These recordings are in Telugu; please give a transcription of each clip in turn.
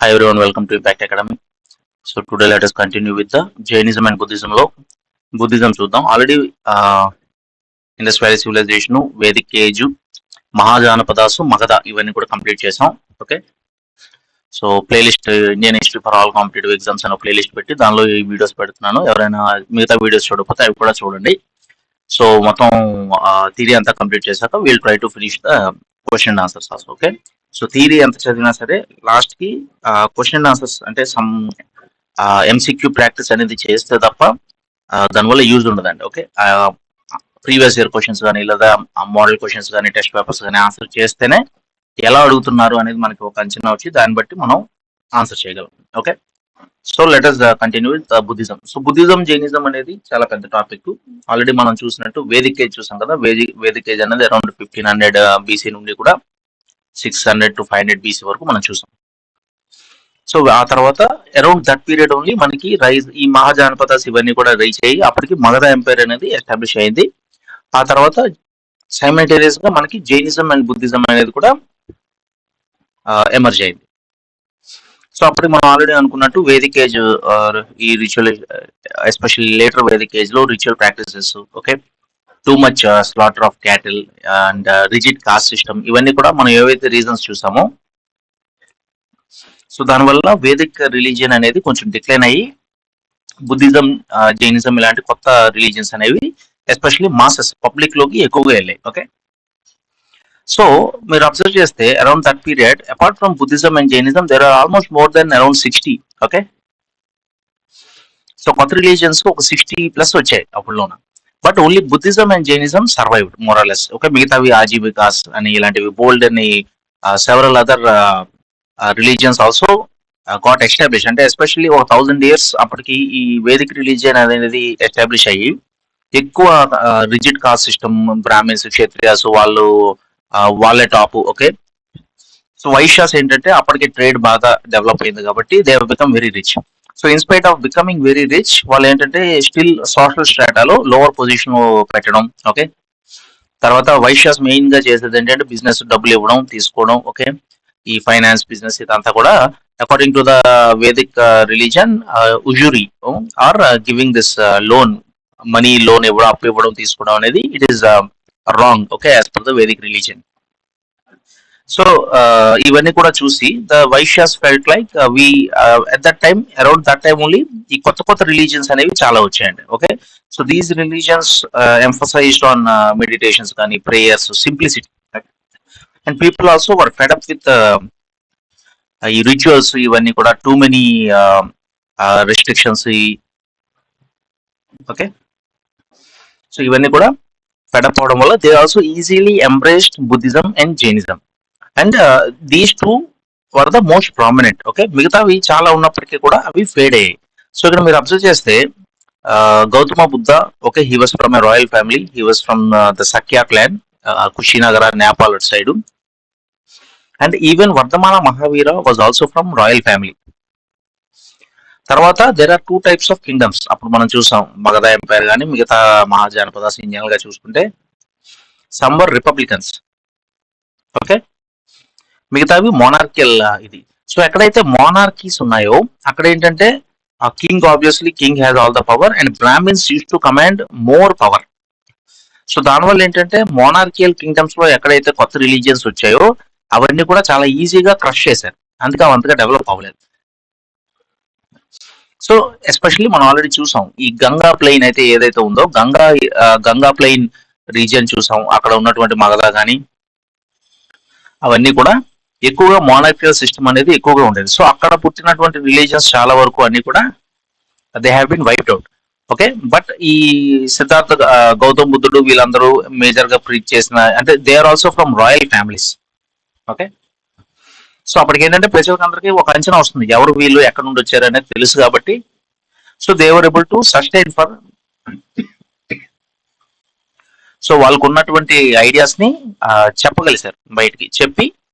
Hi everyone, welcome to Impact Academy. So today let us continue with the Jainism and Buddhism లో బుద్ధిజం చూద్దాం. Already Indus valley civilisation, vedic age, Mahajanapadas, Magadha ఇవన్నీ కూడా కంప్లీట్ చేసాం. Okay, so playlist Indian history for all competitive exams అనే ప్లేలిస్ట్ పెట్టి దానిలో ఈ వీడియోస్ పెడుతున్నాను. ఎవరైనా మిగతా వీడియోస్ చూడకపోతే అవి కూడా చూడండి. సో మొత్తం థియరీ అంతా కంప్లీట్ చేశాక we'll try to finish the question and answers also. Okay, so theory ఎంత చదివినా సరే లాస్ట్ కి క్వశ్చన్ అండ్ ఆన్సర్స్ అంటే సమ్ ఎంసీక్యూ ప్రాక్టీస్ అనేది చేస్తే తప్ప దానివల్ల యూజ్ ఉండదండి. ఓకే, ప్రీవియస్ ఇయర్ క్వశ్చన్స్ కానీ లేదా మోడల్ క్వశ్చన్స్ కానీ టెస్ట్ పేపర్స్ కానీ ఆన్సర్ చేస్తేనే ఎలా అడుగుతున్నారు అనేది మనకి ఒక అంచనా వచ్చి దాన్ని బట్టి మనం ఆన్సర్ చేయగలం. Okay, so let us continue with Buddhism. So Buddhism, Jainism అనేది చాలా పెద్ద టాపిక్. ఆల్రెడీ మనం చూసినట్టు వేదిక్ ఏజ్ చూసాం కదా. వేదిక్ ఏజ్ అనేది అరౌండ్ 1500 బీసీ నుండి కూడా 600 to 500 బీసీ వరకు మనం చూసాం. సో ఆ తర్వాత అరౌండ్ దట్ పీరియడ్ ఓన్లీ మనకి రైజ్ ఈ మహాజానపదాస్ ఇవన్నీ కూడా రైజ్ అయ్యి అప్పటికి మగధ ఎంపైర్ అనేది ఎస్టాబ్లిష్ అయింది. ఆ తర్వాత సైమల్టేనియస్ గా మనకి జైనిజం అండ్ బుద్ధిజం అనేది కూడా ఎమర్జ్ అయింది. సో అప్పుడు మనం ఆల్రెడీ అనుకున్నట్టు వేదిక్ ఏజ్ ఈ ritual, especially later vedic age లో ritual practices, okay, too much slaughter of cattle and rigid caste system, ఇవన్నీ కూడా మనం ఏవైతే రీజన్స్ చూసామో సో దానివల్ల వేదిక్ రిలీజియన్ అనేది కొంచెం డిక్లైన్ అయ్యి బుద్ధిజం, జైనిజం ఇలాంటి కొత్త రిలీజియన్స్ అనేవి ఎస్పెషల్లీ మాసెస్ పబ్లిక్ లోకి ఎక్కువగా వెళ్ళాయి. ఓకే, సో మీరు అబ్జర్వ్ చేస్తే around that period apart from Buddhism and Jainism there are almost more than around 60. Okay, so కొత్త రిలీజియన్స్ ఒక 60+ వచ్చాయి అప్పుడులోన. But only Buddhism and Jainism survived more or less. Okay, మిగతావి ఆజీవికాస్ అని ఇలాంటివి బోల్డ్ అని several other religions also got establish. అంటే ఎస్పెషల్లీ ఒక 1000 years అప్పటికి ఈ వేదిక్ రిలీజియన్ అనేది ఎస్టాబ్లిష్ అయ్యి ఎక్కువ rigid caste system, Brahmins, Kshatriyas వాళ్ళు వాళ్ళే టాప్. ఓకే, సో వైశ్యాస్ ఏంటంటే అప్పటికి ట్రేడ్ బాగా డెవలప్ అయింది కాబట్టి they have become very rich. So in spite of becoming very rich వాళ్ళు ఏంటంటే స్టిల్ సోషల్ స్ట్రాటాలో లోవర్ పొజిషన్ పెట్టడం. ఓకే, తర్వాత వైశ్యాస్ మెయిన్ గా చేసేది ఏంటంటే బిజినెస్, డబ్బులు ఇవ్వడం, తీసుకోవడం. ఓకే, ఈ ఫైనాన్స్ బిజినెస్ ఇదంతా కూడా according to the vedic religion usury are giving this loan, money loan ఇవ్వడం, అప్పు ఇవ్వడం, తీసుకోవడం అనేది it is wrong. Okay, as per the vedic religion. So ఇవన్నీ కూడా చూసి the Vaishyas felt like we at that time, around that time only ఈ కొత్త కొత్త రిలీజియన్స్ అనేవి చాలా వచ్చాయండి. Okay, so these religions emphasised on meditations కానీ prayers, simplicity, and people also were fed up with ఈ రిచువల్స్ ఇవన్నీ కూడా too many restrictions. Okay, so ఇవన్నీ కూడా ఫెడప్ అవడం వల్ల they also easily embraced Buddhism and Jainism, and these two were the most prominent. Okay, మిగతావి చాలా ఉన్నప్పటికీ కూడా అవి ఫేడ్ అయ్యాయి. సో ఇక్కడ మీరు అబ్జర్వ్ చేస్తే Gautama Buddha, okay, he was from a royal family, he was from the Shakya clan, Kushinagara, Nepal అటు side. And even Vardhamana Mahavira was also from royal family. తర్వాత there are 2 types of kingdoms. అప్పుడు మనం చూసాం మగధ ఎంపైర్ కానీ మిగతా మహాజనపదాస్ ఇన్ జనరల్ గా చూసుకుంటే సమ్ వర్ రిపబ్లికన్స్. ఓకే, మిగతావి మోనార్కియల్ ఇది. సో ఎక్కడైతే మోనార్కీస్ ఉన్నాయో అక్కడ ఏంటంటే ఆ king, obviously king has all the power and Brahmins use to command more power. So దానివల్ల ఏంటంటే మోనార్కియల్ కింగ్డమ్స్ లో ఎక్కడైతే కొత్త రిలీజియన్స్ వచ్చాయో అవన్నీ కూడా చాలా ఈజీగా క్రష్ చేశారు, అందుకే అవంతగా డెవలప్ అవ్వలేదు. సో ఎస్పెషల్లీ మనం ఆల్రెడీ చూసాం ఈ గంగా ప్లెయిన్ అయితే ఏదైతే ఉందో గంగా ప్లెయిన్ రీజియన్ చూసాం. అక్కడ ఉన్నటువంటి మగధ కానీ అవన్నీ కూడా ఎక్కువగా మోనార్కియల్ సిస్టమ్ అనేది ఎక్కువగా ఉండేది. సో అక్కడ పుట్టినటువంటి రిలీజియన్స్ చాలా వరకు అన్ని కూడా they have been wiped out. Okay, but ఈ సిద్ధార్థ, గౌతమ్ బుద్ధుడు వీళ్ళందరూ మేజర్ గా ప్రీచ్ చేసిన అంటే they are also from royal families. Okay, so అప్పటికి ఏంటంటే ప్రజలకు అందరికీ ఒక అంచనా వస్తుంది ఎవరు వీళ్ళు ఎక్కడ నుండి వచ్చారు అనేది తెలుసు కాబట్టి so they were able to sustain for, so వాళ్ళకు ఉన్నటువంటి ఐడియాస్ ని చెప్పగలిసారు, బయటికి చెప్పి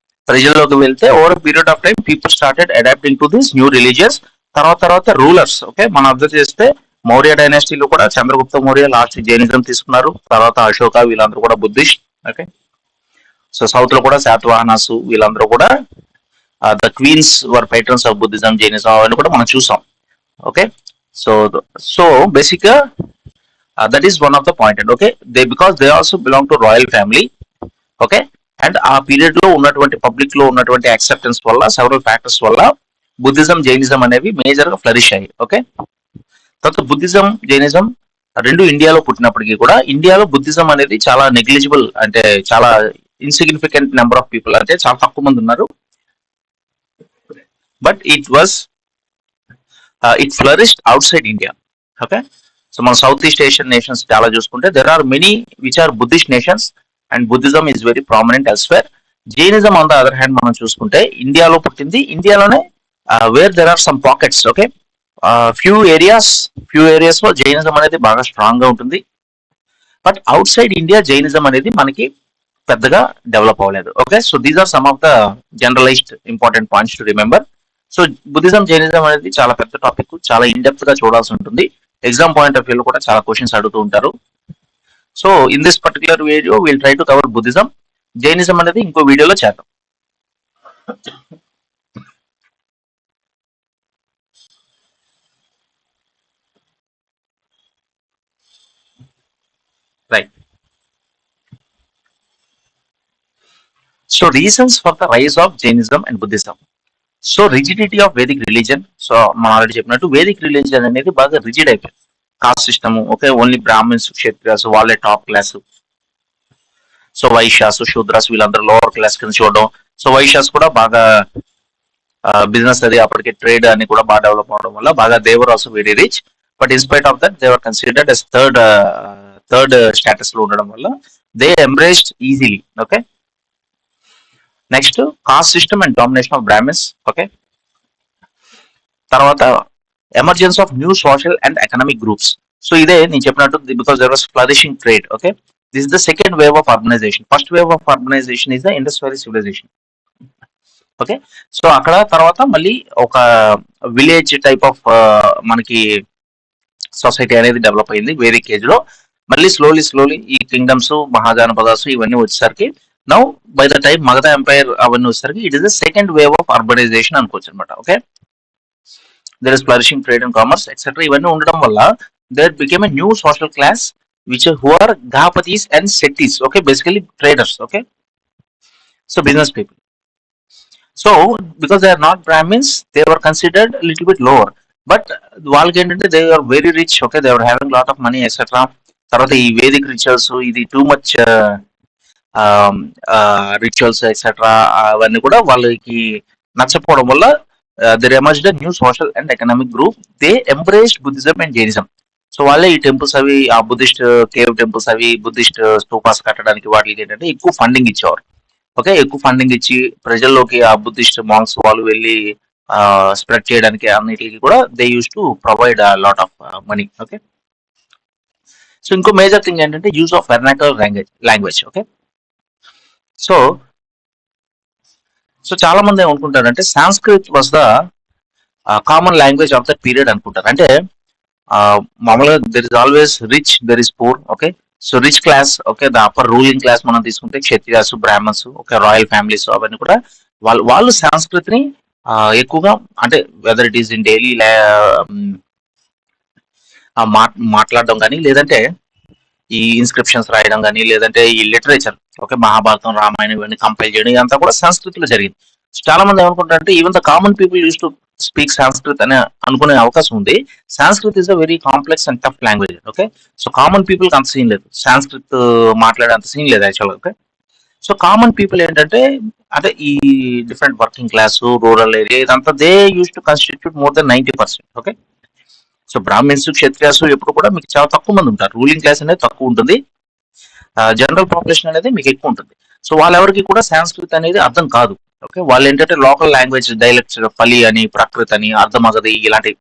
ప్రజల్లోకి వెళ్తే over period of time people started adopting to this new religious. తర్వాత రూలర్స్, ఓకే, మనం అబ్జర్వ్ చేస్తే మౌర్య డైనాసిటీలో కూడా చంద్రగుప్త మౌర్య లాస్ట్ జైనిజం తీసుకున్నారు, తర్వాత అశోక వీళ్ళందరూ కూడా బుద్ధిస్ట్. ఓకే, సో సౌత్ లో కూడా శాతవాహనాసు వీళ్ళందరూ కూడా the queens were patrons of Buddhism, Jainism అవన్నీ కూడా మనం చూసాం. ఓకే, సో సో బేసిక్ గా that is one of the point. Okay, they because they also belong to royal family. Okay, and ఆ పీరియడ్ లో ఉన్నటువంటి పబ్లిక్ లో ఉన్నటువంటి యాక్సెప్టెన్స్ వల్ల, సెవరల్ ఫ్యాక్టర్స్ వల్ల బుద్ధిజం, జైనిజం అనేవి మేజర్ గా ఫ్లరిష్ అయ్యాయి. ఓకే, తర్వాత బుద్ధిజం, జైనిజం రెండు ఇండియాలో పుట్టినప్పటికీ కూడా ఇండియాలో బుద్ధిజం అనేది చాలా నెగ్లిజిబుల్, అంటే చాలా ఇన్సిగ్నిఫికెంట్ నెంబర్ ఆఫ్ పీపుల్, అంటే చాలా తక్కువ మంది ఉన్నారు. But it flourished outside India. Okay, so మన సౌత్ ఈస్ట్ ఏషియన్ నేషన్స్ చాలా చూసుకుంటే there are many which are Buddhist nations and Buddhism is very prominent elsewhere. Jainism on the other hand మనం చూసుకుంటే ఇండియాలో పుట్టింది, ఇండియాలోనే where there are some pockets. Okay, few areas లో జైనిజం అనేది బాగా స్ట్రాంగ్ గా ఉంటుంది. But outside India Jainism అనేది మనకి పెద్దగా డెవలప్ అవ్వలేదు. Okay, so these are some of the generalized important points to remember. So Buddhism, Jainism అనేది చాలా పెద్ద టాపిక్, చాలా ఇన్ డెప్త్ గా చూడాల్సి ఉంటుంది. ఎగ్జామ్ పాయింట్ ఆఫ్ వ్యూలో కూడా చాలా క్వశ్చన్స్ అడుగుతూ ఉంటారు. So in this particular video will try to cover Buddhism. Jainism అనేది ఇంకో వీడియోలో చేద్దాం. Right. So reasons for the rise of Jainism and Buddhism. So rigidity of Vedic religion. So మనం ఆల్రెడీ చెప్పినట్టు వేదిక్ రిలీజన్ అనేది బాగా రిజిడ్ అయిపోయింది. Caste system, okay, only Brahmins, Kshatriyas వాళ్ళే top class. So Vaishyas, Shudras వీళ్ళందరూ లోవర్ క్లాస్ కింద చూడడం. సో వైశ్యాస్ కూడా బాగా బిజినెస్ అది అప్పటికే ట్రేడ్ అని కూడా బాగా డెవలప్ అవడం వల్ల బాగా they were also very rich. But in spite of that they were considered as third status లో ఉండడం వల్ల they embraced easily. Okay, next caste system and domination of Brahmins. Okay, తర్వాత emergence of new social and economic groups. So ఇదే నేను చెప్పినట్టు because there was flourishing trade. Okay, this is the second wave of urbanization. First wave of urbanization is the Indus valley civilization. Okay, so అక్కడ తర్వాత మళ్ళీ ఒక విలేజ్ టైప్ ఆఫ్ మనకి సొసైటీ అనేది డెవలప్ అయింది వేదిక్ ఏజ్ లో. మళ్ళీ స్లోలీ ఈ కింగ్డమ్స్, మహాజనపదాస్ ఇవన్నీ వచ్చేసరికి now by the time Magadha empire అవన్నీ వచ్చేసరికి it is the second wave of urbanization అనుకోవచ్చు అనమాట. Okay, there is flourishing trade and commerce etcetera. ఇవన్నీ ఉండడం వల్ల there became a new social class which who are Gahapatis and Setthis. Okay, basically traders. Okay, so business people. So because they are not Brahmins they were considered little bit lower. But వాళ్ళకి ఏంటంటే they are very rich. Okay, they are having lot of money etcetera. తర్వాత ఈ వేదిక్ రిచువల్స్, ఇది టూ మచ్ రిచువల్స్ ఎక్సెట్రా అవన్నీ కూడా వాళ్ళకి నచ్చకపోవడం వల్ల there emerged new social and economic group. They embraced Buddhism and Jainism. So వాళ్ళే ఈ టెంపుల్స్ అవి, ఆ బుద్ధిస్ట్ కేవ్ టెంపుల్స్ అవి, బుద్ధిస్ట్ స్తూపాస్ కట్టడానికి వాటికి ఏంటంటే ఎక్కువ ఫండింగ్ ఇచ్చేవారు. ఓకే, ఎక్కువ ఫండింగ్ ఇచ్చి ప్రజల్లోకి ఆ బుద్ధిస్ట్ మాంగ్స్ వాళ్ళు వెళ్ళి స్ప్రెడ్ చేయడానికి అన్నిటికి కూడా they use to provide lot of money. Okay, so ఇంకో మేజర్ థింగ్ ఏంటంటే use of vernacular language. Okay, so so చాలా మంది ఏమనుకుంటారంటే Sanskrit was the common language of the period అనుకుంటారు. అంటే మామూలుగా there is always rich, there is poor. Okay, so rich class, okay, the upper ruling class మనం తీసుకుంటే Kshatriyas, Brahmans, okay, royal families అవన్నీ కూడా వాళ్ళు సంస్కృత్ ని ఎక్కువగా, అంటే weather it is in daily మాట్లాడడం కానీ, లేదంటే ఈ ఇన్స్క్రిప్షన్స్ రాయడం కానీ, లేదంటే ఈ లిటరేచర్, ఓకే, మహాభారతం, రామాయణం ఇవన్నీ కంపైల్ చేయడం ఇదంతా కూడా సంస్కృతిలో జరిగింది. చాలా మంది ఏమనుకుంటారంటే even the common people use to speak Sanskrit అనే అనుకునే అవకాశం ఉంది. Sanskrit is a very complex and tough language. Okay, so common people కి అంత సీన్ లేదు, సంస్కృత్ మాట్లాడే అంత సీన్ లేదు యాక్చువల్గా. ఓకే, సో కామన్ పీపుల్ ఏంటంటే అంటే ఈ different working class, rural area ఇదంతా they use to constitute more than 90%. Okay, so Brahmins, Kshatriyas ఎప్పుడు కూడా మీకు చాలా తక్కువ మంది ఉంటారు. రూలింగ్ క్లాస్ అనేది తక్కువ ఉంటుంది, జనరల్ పాపులేషన్ అనేది మీకు ఎక్కువ ఉంటుంది. సో వాళ్ళెవరికి కూడా సంస్కృత్ అనేది అర్థం కాదు. ఓకే, వాళ్ళు ఏంటంటే లోకల్ లాంగ్వేజ్ డైలెక్ట్స్, ఫలి అని, ప్రకృత్ అని, అర్ధమగది ఇలాంటి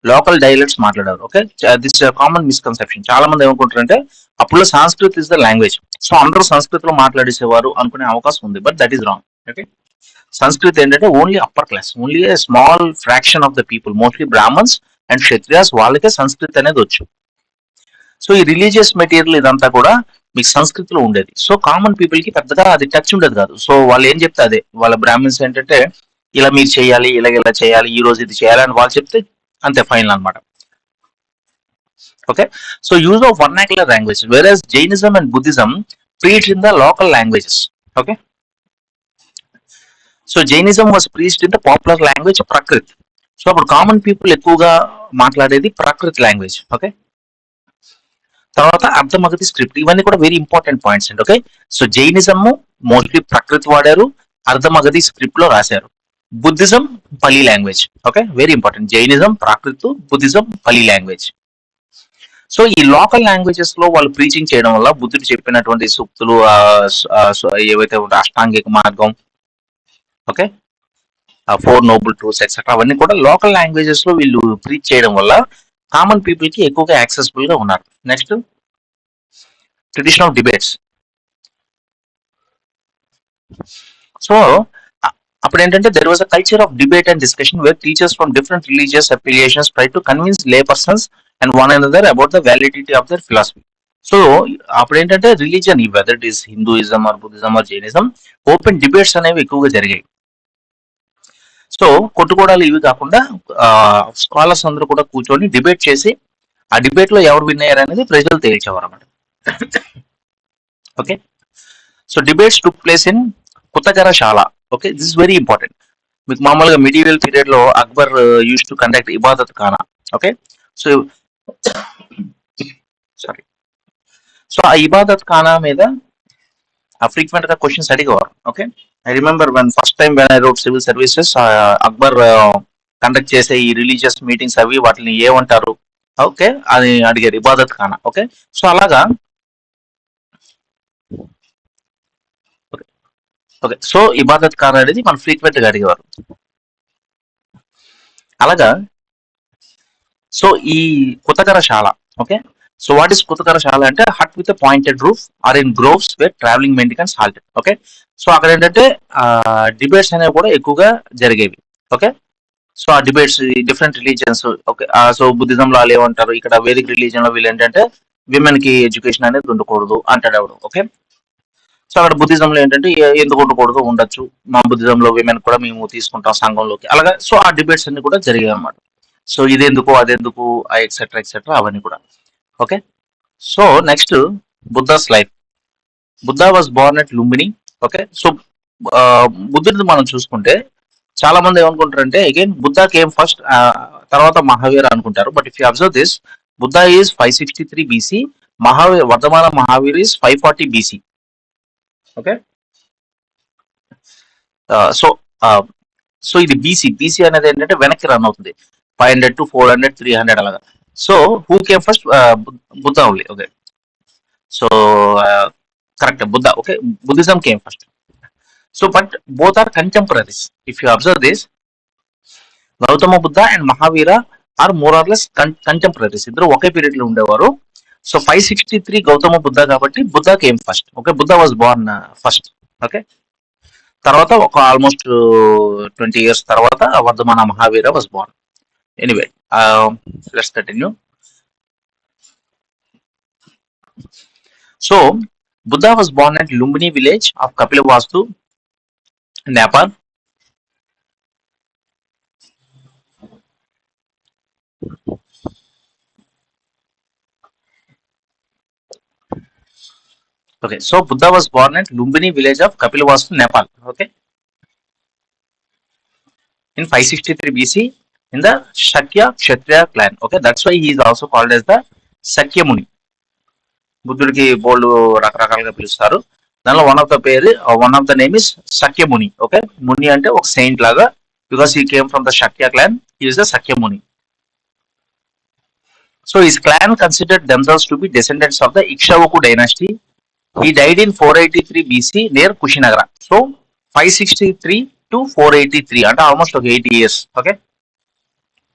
లోకల్ డైలెక్ట్స్ మాట్లాడారు. Okay, this common misconception. చాలా మంది ఏమనుకుంటారంటే అప్పుడు Sanskrit is the language, so అందరూ సంస్కృతిలో మాట్లాడేసేవారు అనుకునే అవకాశం ఉంది. But that is wrong. Okay, Sanskrit ఏంటంటే only upper class, only a small fraction of the people, mostly Brahmins and Kshatriyas వాళ్ళకే సంస్కృత్ అనేది వచ్చు. సో ఈ రిలీజియస్ మెటీరియల్ ఇదంతా కూడా మీకు సంస్కృతిలో ఉండేది. సో కామన్ పీపుల్ కి పెద్దగా అది టచ్ ఉండేది కాదు. సో వాళ్ళు ఏం చెప్తే అదే, వాళ్ళ బ్రాహ్మిన్స్ ఏంటంటే ఇలా మీరు చేయాలి, ఇలా చేయాలి, ఈ రోజు ఇది చేయాలి అని వాళ్ళు చెప్తే అంతే ఫైనల్ అన్నమాట. Okay, so use of vernacular language, where Jainism and Buddhism preached in the local languages. Okay, so Jainism was preached in the popular language Prakrit. So అప్పుడు కామన్ పీపుల్ ఎక్కువగా మాట్లాడేది ప్రాకృత్ లాంగ్వేజ్. ఓకే, తర్వాత అర్ధమగధి స్క్రిప్ట్, ఇవన్నీ కూడా వెరీ ఇంపార్టెంట్ పాయింట్స్ అండి. ఓకే, సో జైనిజం మోస్ట్లీ ప్రకృతి వాడారు, అర్ధమగధి స్క్రిప్ట్ లో రాశారు. Buddhism Pali language. Okay, very important, Jainism Prakrit, Buddhism Pali language. So ఈ లోకల్ లాంగ్వేజెస్ లో వాళ్ళు ప్రీచింగ్ చేయడం వల్ల బుద్ధుడు చెప్పినటువంటి సూక్తులు, ఏవైతే ఉంటాయో అష్టాంగిక మార్గం, okay, four Nobel truths etcetera, అవన్నీ కూడా లోకల్ లాంగ్వేజెస్ లో వీళ్ళు ప్రీచ్ చేయడం వల్ల కామన్ పీపుల్ కి ఎక్కువగా యాక్సెసిబుల్ గా ఉన్నారు. Next, tradition of debates. So అప్పుడు ఏంటంటే there was a culture of debate and discussion where teachers from different religious affiliations try to convince lay persons and one another about the validity of their philosophy. So అప్పుడు ఏంటంటే religion, whether it is Hinduism or Buddhism or Jainism, open debates అనేవి ఎక్కువగా జరిగాయి. సో కొట్టుకోవడాలు ఇవి కాకుండా స్కాలర్స్ అందరూ కూడా కూర్చొని డిబేట్ చేసి ఆ డిబేట్ లో ఎవరు విన్ అయ్యారు అనేది ప్రజలు తేల్చేవారు అన్నమాట. Okay, so debates took place in Kutagarashala. Okay, this is very important. మీకు మామూలుగా మిడివల్ పీరియడ్ లో Akbar use to conduct Ibadat Khana. Okay, so sorry, so ఆ ఇబాదత్ ఖానా మీద ఫ్రీక్వెంట్ గా క్వశ్చన్స్ అడిగేవారు. Okay, I remember one first time when I wrote civil services, Akbar conduct చేసే ఈ రిలీజియస్ మీటింగ్స్ అవి వాటిని ఏమంటారు, ఓకే, అది అడిగారు ఇబాదత్ ఖానా. ఓకే, సో అలాగా, ఓకే, సో ఇబాదత్ ఖానా అనేది మనం ఫ్రీక్వెంట్ గా అడిగేవారు. అలాగా, సో ఈ Kutagarashala. Okay, so what is Kutagarashala అంటే hut with pointed roof or in groves where travelling mendicants halted. Okay, so అక్కడ ఏంటంటే డిబేట్స్ అనేవి కూడా ఎక్కువగా జరిగేవి. ఓకే, సో ఆ debates different religions. Okay, so Buddhism లో వాళ్ళు ఏమంటారు, ఇక్కడ వేదిక్ రిలీజియన్ లో వీళ్ళు ఏంటంటే విమెన్ కి ఎడ్యుకేషన్ అనేది ఉండకూడదు అంటాడు ఎవడు. ఓకే, సో అక్కడ బుద్ధిజం లో ఏంటంటే ఎందుకు ఉండకూడదు, ఉండొచ్చు, మా బుద్ధిజం లో విమెన్ కూడా మేము తీసుకుంటాం సంఘంలోకి, అలాగా. సో ఆ డిబేట్స్ అన్ని కూడా జరిగాయి అన్నమాట. సో ఇదెందుకు అదెందుకు ఎక్సెట్రా ఎక్సెట్రా అవన్నీ కూడా. Okay, so next, Buddha's life. Buddha was born at Lumbini. Okay, so బుద్ధుడిని మనం చూసుకుంటే చాలా మంది ఏమనుకుంటారంటే అగైన్ బుద్ధా కేమ్ ఫస్ట్, తర్వాత మహావీర్ అనుకుంటారు. But if you observe this, Buddha is 563 BC, Mahavir Vardhamana Mahavir is 540 BC. Okay, so so ఇది బీసీ. బీసీ అనేది ఏంటంటే వెనక్కి రన్ అవుతుంది, 500 టు 400 300 అలాగా. So who came first, Buddha only. Okay, so correct, Buddha. Okay, Buddhism came first. So but both are contemporaries. If you observe this, Gautama Buddha and Mahavira are more or less contemporaries, ఇద్దరు ఒకే పీరియడ్ లో ఉండేవారు. సో 563 గౌతమ బుద్ధ కాబట్టి Buddha came first. Okay, Buddha was born first. Okay, తర్వాత ఒక ఆల్మోస్ట్ 20 years తర్వాత Vardhamana Mahavira was born. Anyway, let's continue. So Buddha was born at Lumbini village of Kapilavastu, Nepal. Okay, so Buddha was born at Lumbini village of Kapilavastu, Nepal. Okay, in 563 BC in the Shakya Kshatriya clan. Okay, that's why he is also called as the Sakya Muni. బుద్ధుడికి బోల్డ్ రకరకాలుగా పిలుస్తారు. దానిలో one of the name is Sakya Muni. Okay, ముని అంటే ఒక సెయింట్ లాగా, because he came from the Sakya clan, he is the Sakya Muni. So his clan considered themselves to be descendants of the Ikshvaku dynasty. He died in 483 BC near Kushinagara. So 563 to 483 అంటే ఆల్మోస్ట్ ఒక 80 years. Okay,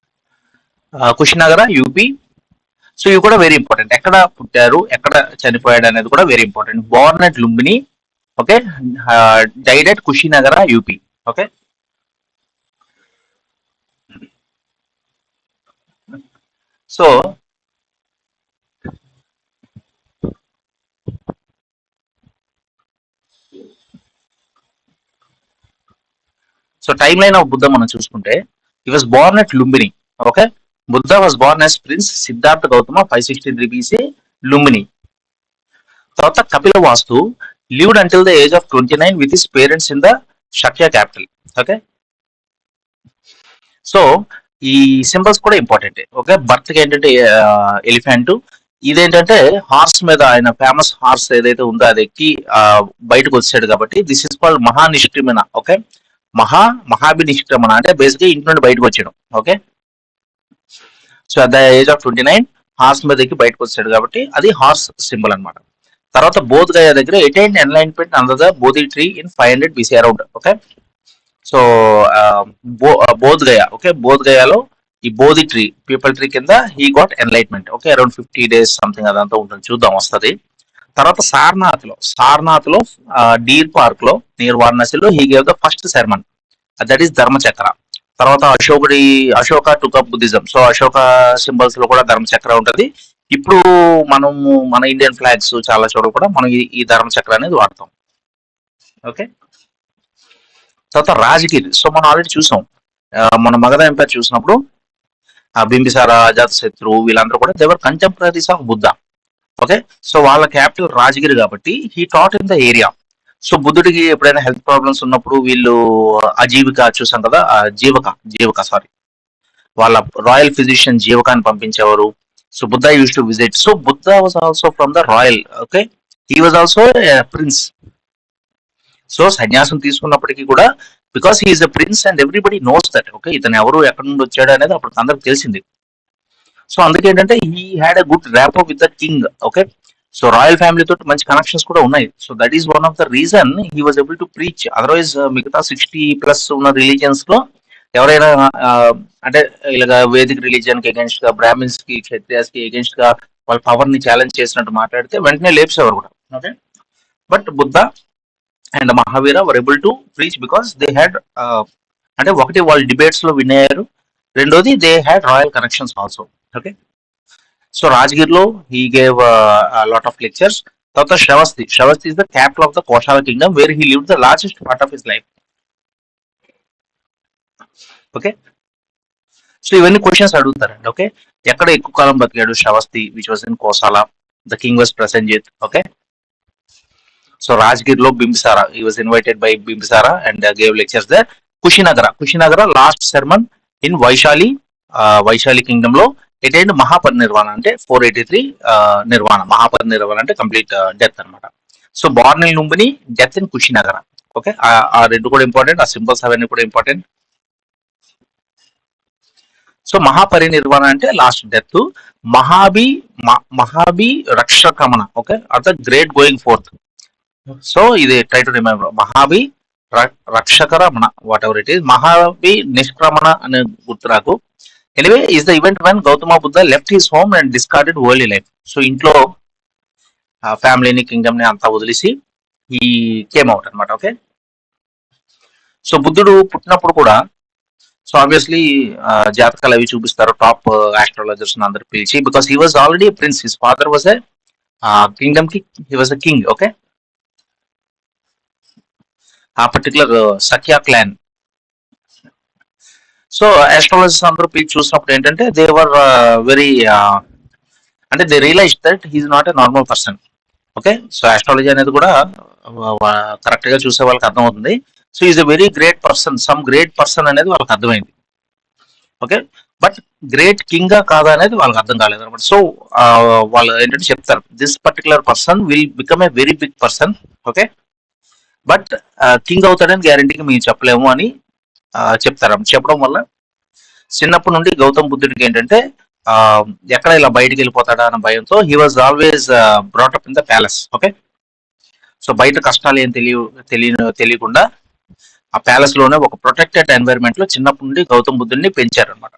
Kushinagara UP. So ఇవి కూడా వెరీ ఇంపార్టెంట్, ఎక్కడ పుట్టారు ఎక్కడ చనిపోయాడు అనేది కూడా very important. Born at Lumbini. Okay, died at Kushinagara UP. Okay, so so timeline of Buddha మనం చూసుకుంటే he was born at Lumbini. Okay, Buddha was born as prince Siddhartha Gautama 563 BC Lumbini. తర్వాత Kapilavastu lived until the age of 29 with his parents in the Shakya capital. Okay, so ఈ సింబల్స్ కూడా ఇంపార్టెంట్. ఓకే, బర్త్ కి ఏంటంటే ఎలిఫెంట్, ఇదేంటంటే హార్స్ మీద ఆయన ఫేమస్ హార్స్ ఏదైతే ఉందో అది ఎక్కి బయటకు వచ్చాడు కాబట్టి దిస్ ఇస్ కాల్డ్ మహానిష్క్రమణ. ఓకే, మహాభినిష్క్రమణ అంటే బేసిక్గా ఇంటి నుండి బయటకు వచ్చాడు. Okay, so at the age of 29 horse మీద ఎక్కి బయటకు వచ్చాడు కాబట్టి అది హార్స్ సింబల్ అనమాట. తర్వాత బోధ్ గయా దగ్గర attained enlightenment under the Bodhi tree in 500 BC around. Okay, so Bodh Gaya, okay, Bodh గయాలో ఈ బోధి ట్రీ పీపల్ ట్రీ కింద he got enlightenment. Okay, around 50 days something అదంతా ఉంటుంది, చూద్దాం వస్తుంది. తర్వాత సార్నాథ్ లో డీర్ పార్క్ లో నియర్ వారణాసిలో he gave the first sermon, that is Dharmachakra. తర్వాత Ashoka took up Buddhism. So Ashoka symbols లో కూడా ధర్మచక్ర ఉంటది. ఇప్పుడు మనము మన ఇండియన్ ఫ్లాగ్స్ చాలా చోట్ల కూడా మనం ఈ ధర్మచక్ర అనేది వాడతాం. ఓకే, తర్వాత రాజగిరి. సో మనం ఆల్రెడీ చూసాం, మన మగధ ఎంపైర్ చూసినప్పుడు బింబిసార, అజాతశత్రు వీళ్ళందరూ కూడా they were contemporaries of Buddha. Okay, so వాళ్ళ క్యాపిటల్ రాజగిరి కాబట్టి he taught in the area. So బుద్ధుడికి ఎప్పుడైనా హెల్త్ ప్రాబ్లమ్స్ ఉన్నప్పుడు వీళ్ళు అజీవిక చూసాం కదా, జీవక సారీ, వాళ్ళ రాయల్ ఫిజిషియన్ జీవకాన్ని పంపించేవారు. So Buddha use to visit. So Buddha was also from the royal. Okay, he was also prince. So సన్యాసం తీసుకున్నప్పటికీ కూడా because he is a prince and everybody knows that. Okay, ఇతను ఎవరు ఎక్కడి నుండి వచ్చాడు అనేది అప్పుడు అందరికి తెలిసింది. సో అందుకే ఏంటంటే he had a good rapport with the king. Okay, so royal family తోటి మంచి కనెక్షన్స్ కూడా ఉన్నాయి. So that is one of the reason he was able to preach. Otherwise మిగతా 60+ ఉన్న రిలీజియన్స్ లో ఎవరైనా అంటే ఇలాగ వేదిక్ రిలీజియన్ కి అగేన్స్ట్ గా, బ్రాహ్మిన్స్ కి, క్షత్రియాస్ కి అగేన్స్ట్ గా వాళ్ళ పవర్ ని ఛాలెంజ్ చేసినట్టు మాట్లాడితే వెంటనే లేపేసేవారు కూడా. Okay, but Buddha and Mahavira were able to preach because they had అంటే ఒకటి వాళ్ళు డిబేట్స్ లో విన్ అయ్యారు, రెండోది they had royal connections also. Okay, so రాజగిరిలో he gave lot of lectures. తర్వాత Shravasti is the capital of the Kosala kingdom where he lived the largest part of his life. Okay, so ఇవన్నీ క్వశ్చన్స్ అడుగుతారండి. ఓకే, ఎక్కడ ఎక్కువ కాలం బతికాడు Shravasti, which was in కోసాల. The king was Prasenjit. Okay, so రాజ్గిరిలో Bimbisara, he was invited by Bimbisara and gave lectures there. Kushinagara last sermon in Vaishali kingdom లో అటైన్డ్ మహాపరినిర్వాణ అంటే 483 నిర్వాణ. మహాపరినిర్వాణ అంటే కంప్లీట్ డెత్ అనమాట. So born in Lumbini, death in Kushinagara. Okay, ఆ రెండు కూడా ఇంపార్టెంట్, ఆ సింబల్స్ అవన్నీ కూడా ఇంపార్టెంట్. సో మహాపరినిర్వాణ అంటే లాస్ట్ డెత్. మహాభి రక్షకమణ. ఓకే, అర్థ గ్రేట్ గోయింగ్ ఫోర్త్. సో ఇది ట్రై టు రిమెంబర్, మహాభి రక్షకరమణ, whatever it is. Mahabhinishkramana అనే గుర్తు నాకు. Anyway is the event when Gautama Buddha left his home and discarded worldly life. So ఇంట్లో ఫ్యామిలీని, కింగ్డమ్ ని అంతా వదిలేసి ఈ కేమ్ అవుట్ అనమాట. ఓకే, సో బుద్ధుడు పుట్టినప్పుడు కూడా సో ఆబ్వియస్లీ జాతకాలు అవి చూపిస్తారు, టాప్ ఆస్ట్రాలజర్స్ అందరు పిలిచి, because he was already prince. His father was a kingdom కి, he was a king. Okay, ఆ particular Sakya clan. So astrologers అందరూ పిలిచి చూసినప్పుడు ఏంటంటే దే వర్ వెరీ అంటే they realise that he is not a normal person. Okay, so astrology అనేది కూడా కరెక్ట్ గా చూసే వాళ్ళకి అర్థమవుతుంది. So is a very great person, some great person అనేది వాళ్ళకి అర్థమైంది. ఓకే, బట్ గ్రేట్ కింగ్ కాదా అనేది వాళ్ళకి అర్థం కాలేదు అనమాట. సో వాళ్ళు ఏంటంటే చెప్తారు, this particular person will become a very big person. Okay, but king అవుతాడని గ్యారంటీగా మేము చెప్పలేము అని చెప్తారు. చెప్పడం వల్ల చిన్నప్పటి నుండి గౌతమ్ బుద్ధుడికి ఏంటంటే ఎక్కడ ఇలా బయటికి వెళ్ళిపోతాడా అన్న భయంతో he was always brought up in the palace. Okay, so బయట కష్టాలు ఏం తెలియకుండా ఆ ప్యాలెస్ లోనే ఒక ప్రొటెక్టెడ్ ఎన్వైరన్మెంట్ లో చిన్నప్పటి నుండి గౌతమ్ బుద్ధుడిని పెంచారు అనమాట.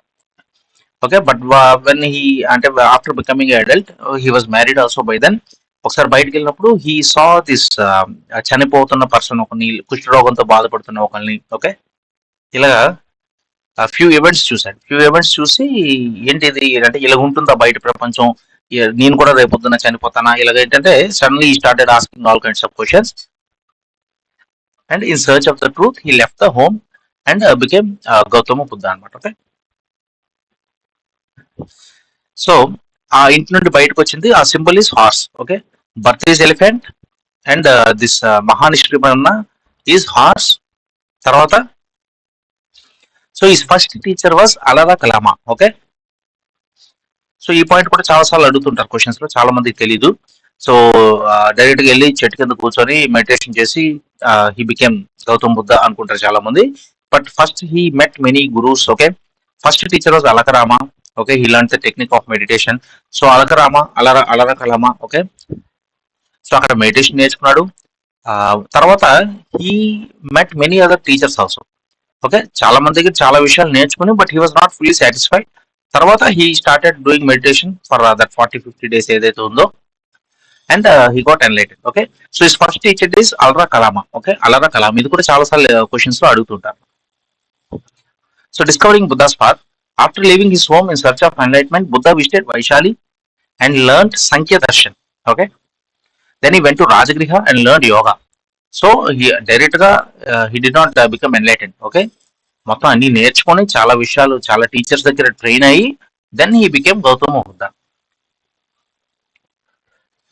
ఓకే, బట్ వెన్ హీ అంటే after becoming adult he was married also by then. ఒకసారి బయటకు వెళ్ళినప్పుడు హీ సా దిస్ చనిపోతున్న పర్సన్, ఒకరిని కుష్ఠరోగంతో బాధపడుతున్న ఒకరిని. ఓకే, ఇలా ఫ్యూ ఈవెంట్స్ చూసి ఏంటి ఇది అంటే ఇలా ఉంటుందా బయట ప్రపంచం, నేను కూడా రేపొద్దున చనిపోతానా, ఇలాగ ఏంటంటే suddenly he started asking all kinds of questions and in search of the truth he left the home and became Gautama Buddha అనమాట. ఓకే, సో ఆ ఇంటి నుండి బయటకు వచ్చింది. ఆ symbol is horse. Okay, birth is elephant and this Mahanishkramana is horse. తర్వాత సో ఈ first teacher was Alara Kalama. Okay, so ఈ పాయింట్ కూడా చాలా సార్లు అడుగుతుంటారు క్వశ్చన్స్ లో, చాలా మందికి తెలీదు. సో డైరెక్ట్ గా వెళ్ళి చెట్టు కింద కూర్చొని మెడిటేషన్ చేసి హీ బికేమ్ గౌతమ్ బుద్ధ అనుకుంటారు చాలా మంది. But first he met many gurus. Okay, first teacher was Alakarama. Okay, he learn the technique of meditation. So Alakarama, Alara Kalama. Okay, so అక్కడ మెడిటేషన్ నేర్చుకున్నాడు. తర్వాత he met many other teachers also. Okay, చాలా మంది దగ్గర చాలా విషయాలు నేర్చుకుని, but he was not fully satisfied. తర్వాత he started doing meditation for that 40-50 days ఏదైతే ఉందో, and he got enlightened. Okay, so his first teacher is Alara Kalama. Okay, Alara Kalama ఇది కూడా చాలా సార్లు క్వశ్చన్స్ లో అడుగుతుంటారు. So discovering Buddha's path. After leaving his home in search of enlightenment, Buddha visited Vaishali and learned Samkhya Darshan. Okay, then he went to Rajagriha and learned yoga. So he direct గా he did not become enlightened. Okay, మొత్తం అన్ని నేర్చుకొని చాలా విషయాలు చాలా టీచర్స్ దగ్గర ట్రైన్ అయ్యి then he became Gautama Buddha.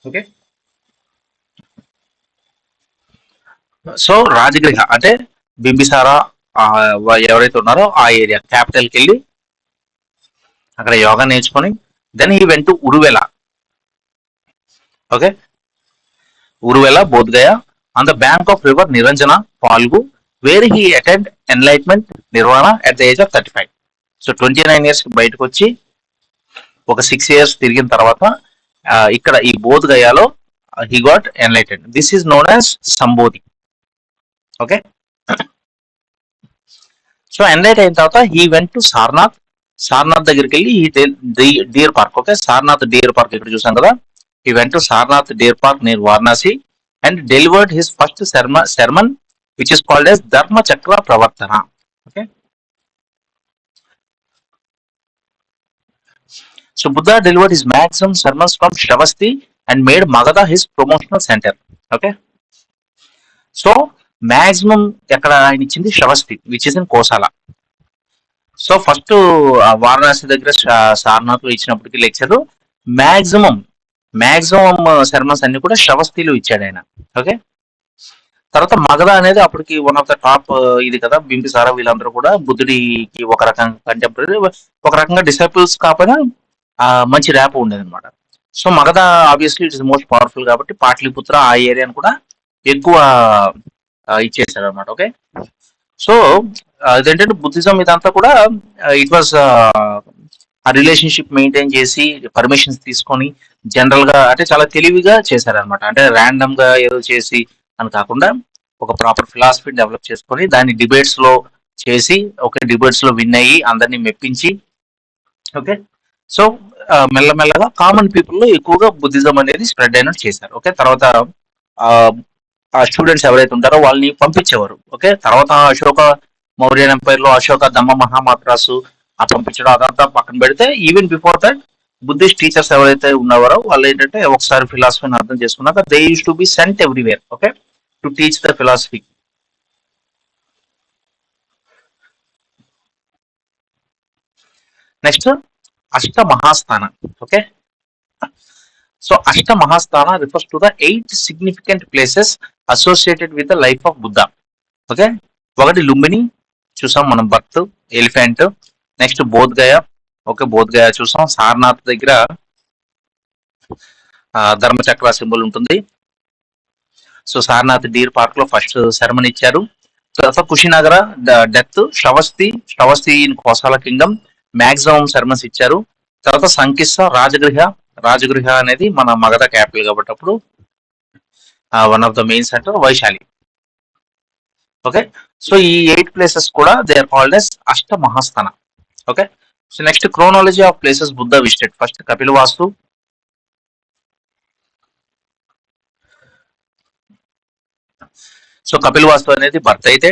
Okay, so Rajagriha అంటే బింబిసారా ఎవరైతే ఉన్నారో ఆ ఏరియా క్యాపిటల్ కి వెళ్ళి అక్కడ యోగా నేర్చుకొని then he went to Uruvela. Okay, Uruvela Bodhgaya on the bank of river Niranjana Phalgu, where he attend enlightenment nirvana at the age of 35. So 29 years బయటకు వచ్చి ఒక 6 years తిరిగిన తర్వాత ఇక్కడ ఈ బోధ్ గయాలో he got enlightened. This is known as Sambodhi. Okay, so enlight అయిన తర్వాత he went to Sarnath. Sarnath దగ్గరికి వెళ్ళి deer park. Okay, Sarnath deer park ఇక్కడ చూసాం కదా. He went to Sarnath deer park near Varanasi and delivered his first sermon which is called as Dharma Chakra Pravartana. Okay, so Buddha delivered his maximum sermons from Shravasti and made Magadha his promotional center. Okay, so maximum ఎక్కడ ఆయన ఇచ్చింది Shravasti which is in Kosala. So first Varanasi దగ్గర సారనాథ్ లో ఇచ్చినప్పటికీ లెక్చర్ మాక్సిమం శర్మన్స్ అన్ని కూడా శ్రవస్తిలో ఇచ్చాడు ఆయన. ఓకే, తర్వాత మగధ అనేది అప్పటికి వన్ ఆఫ్ ద టాప్ ఇది కదా. బింబిసార వీళ్ళందరూ కూడా బుద్ధుడికి ఒక రకంగా కంటెంపరీ, ఒక రకంగా డిసైపుల్స్ కాకపోయినా మంచి ర్యాప్ ఉండేది అనమాట. So Magadha obviously it is most powerful కాబట్టి పాట్లిపుత్ర ఆ ఏరియాని కూడా ఎక్కువ ఇచ్చేసాడు అనమాట. ఓకే, సో అదేంటంటే బుద్ధిజం ఇదంతా కూడా ఇట్ వాజ్ ఆ రిలేషన్షిప్ మెయింటైన్ చేసి పర్మిషన్స్ తీసుకొని జనరల్ గా అంటే చాలా తెలివిగా చేశారనమాట. అంటే ర్యాండమ్ గా ఏదో చేసి అని కాకుండా ఒక ప్రాపర్ ఫిలాసఫీ డెవలప్ చేసుకొని దాన్ని డిబేట్స్ లో చేసి ఓకే డిబేట్స్ లో విన్ అయ్యి అందరినీ మెప్పించి ఓకే, సో మెల్లమెల్లగా కామన్ పీపుల్ లో ఎక్కువగా బుద్ధిజం అనేది స్ప్రెడ్ అయినట్టు చేశారు. ఓకే, తర్వాత ఆ స్టూడెంట్స్ ఎవరైతే ఉంటారో వాళ్ళని పంపించేవారు. ఓకే, తర్వాత అశోక మౌర్యన్ ఎంపైర్ లో అశోక దమ్మ మహామాత్రాసు ఆ పంపించడం అదంతా పక్కన పెడితే even before that Buddhist teachers ఎవరైతే ఉన్నవారో వాళ్ళు ఏంటంటే ఒకసారి ఫిలాసఫీని అర్థం చేసుకున్నాక they use to be sent everywhere. Okay, to teach the philosophy. Next Ashta Mahasthana. Okay, so Ashta Mahasthana refers to the 8 significant places associated with the life of Buddha. Okay, ఒకటి లుంబిని చూసాం మనం, birth elephant. Next Bodhgaya. Okay, Bodhgaya చూసాం. సారనాథ్ దగ్గర ధర్మచక్ర సింబల్ ఉంటుంది. సో సారనాథ్ డీర్ పార్క్ లో ఫస్ట్ సెరమనీ ఇచ్చారు. తర్వాత కుషినగర డెత్, శ్రవస్తి ఇన్ కోసాల కింగ్డమ్ మాక్సిమం సెరమన్స్ ఇచ్చారు. తర్వాత సంకిస్స, రాజగృహ అనేది మన మగధ క్యాపిటల్ కాబట్టి అప్పుడు one of the main centre Vaishali. Okay, so ఈ 8 places కూడా they are called as Ashta Mahasthana. Okay, so next chronology of places Buddha visited. First Kapilavastu. So Kapilavastu అనేది బర్త్ అయితే,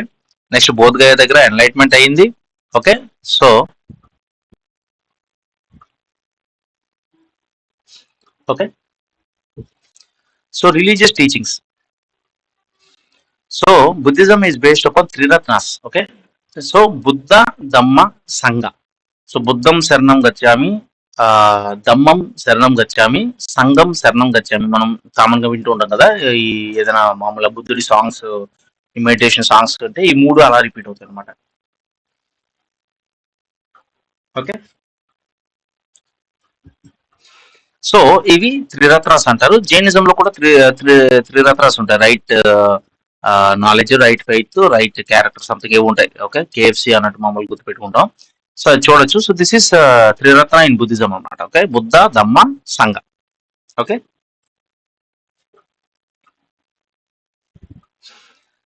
నెక్స్ట్ బోధ్గయ దగ్గర ఎన్లైట్మెంట్ అయ్యింది. Okay, so okay, so religious teachings. So Buddhism is based upon triratnas. Okay, so Buddha Dhamma Sangha. So బుద్ధం శరణం గచ్చామి, ధమ్మం శరణం గచ్చామి, సంఘం శరణం గచ్చామి. మనం కామన్ గా వింటూ ఉంటాం కదా, ఈ ఏదైనా మామూలుగా బుద్ధుడి సాంగ్స్, ఈ మెడిటేషన్ సాంగ్స్ అంటే ఈ మూడు అలా రిపీట్ అవుతాయి అనమాట. ఓకే, సో ఇవి త్రిరత్నాస్ అంటారు. జైనిజం లో కూడా త్రిరత్నాస్ ఉంటాయి. Right knowledge, right faith, right character, something ఏవి ఉంటాయి. ఓకే, కేఎఫ్సి అన్నట్టు మామూలు గుర్తుపెట్టుకుంటాం. సో అది చూడొచ్చు. So this is Triratna in Buddhism అన్నమాట. ఓకే, బుద్ధ ధమ్మ సంఘ. Okay,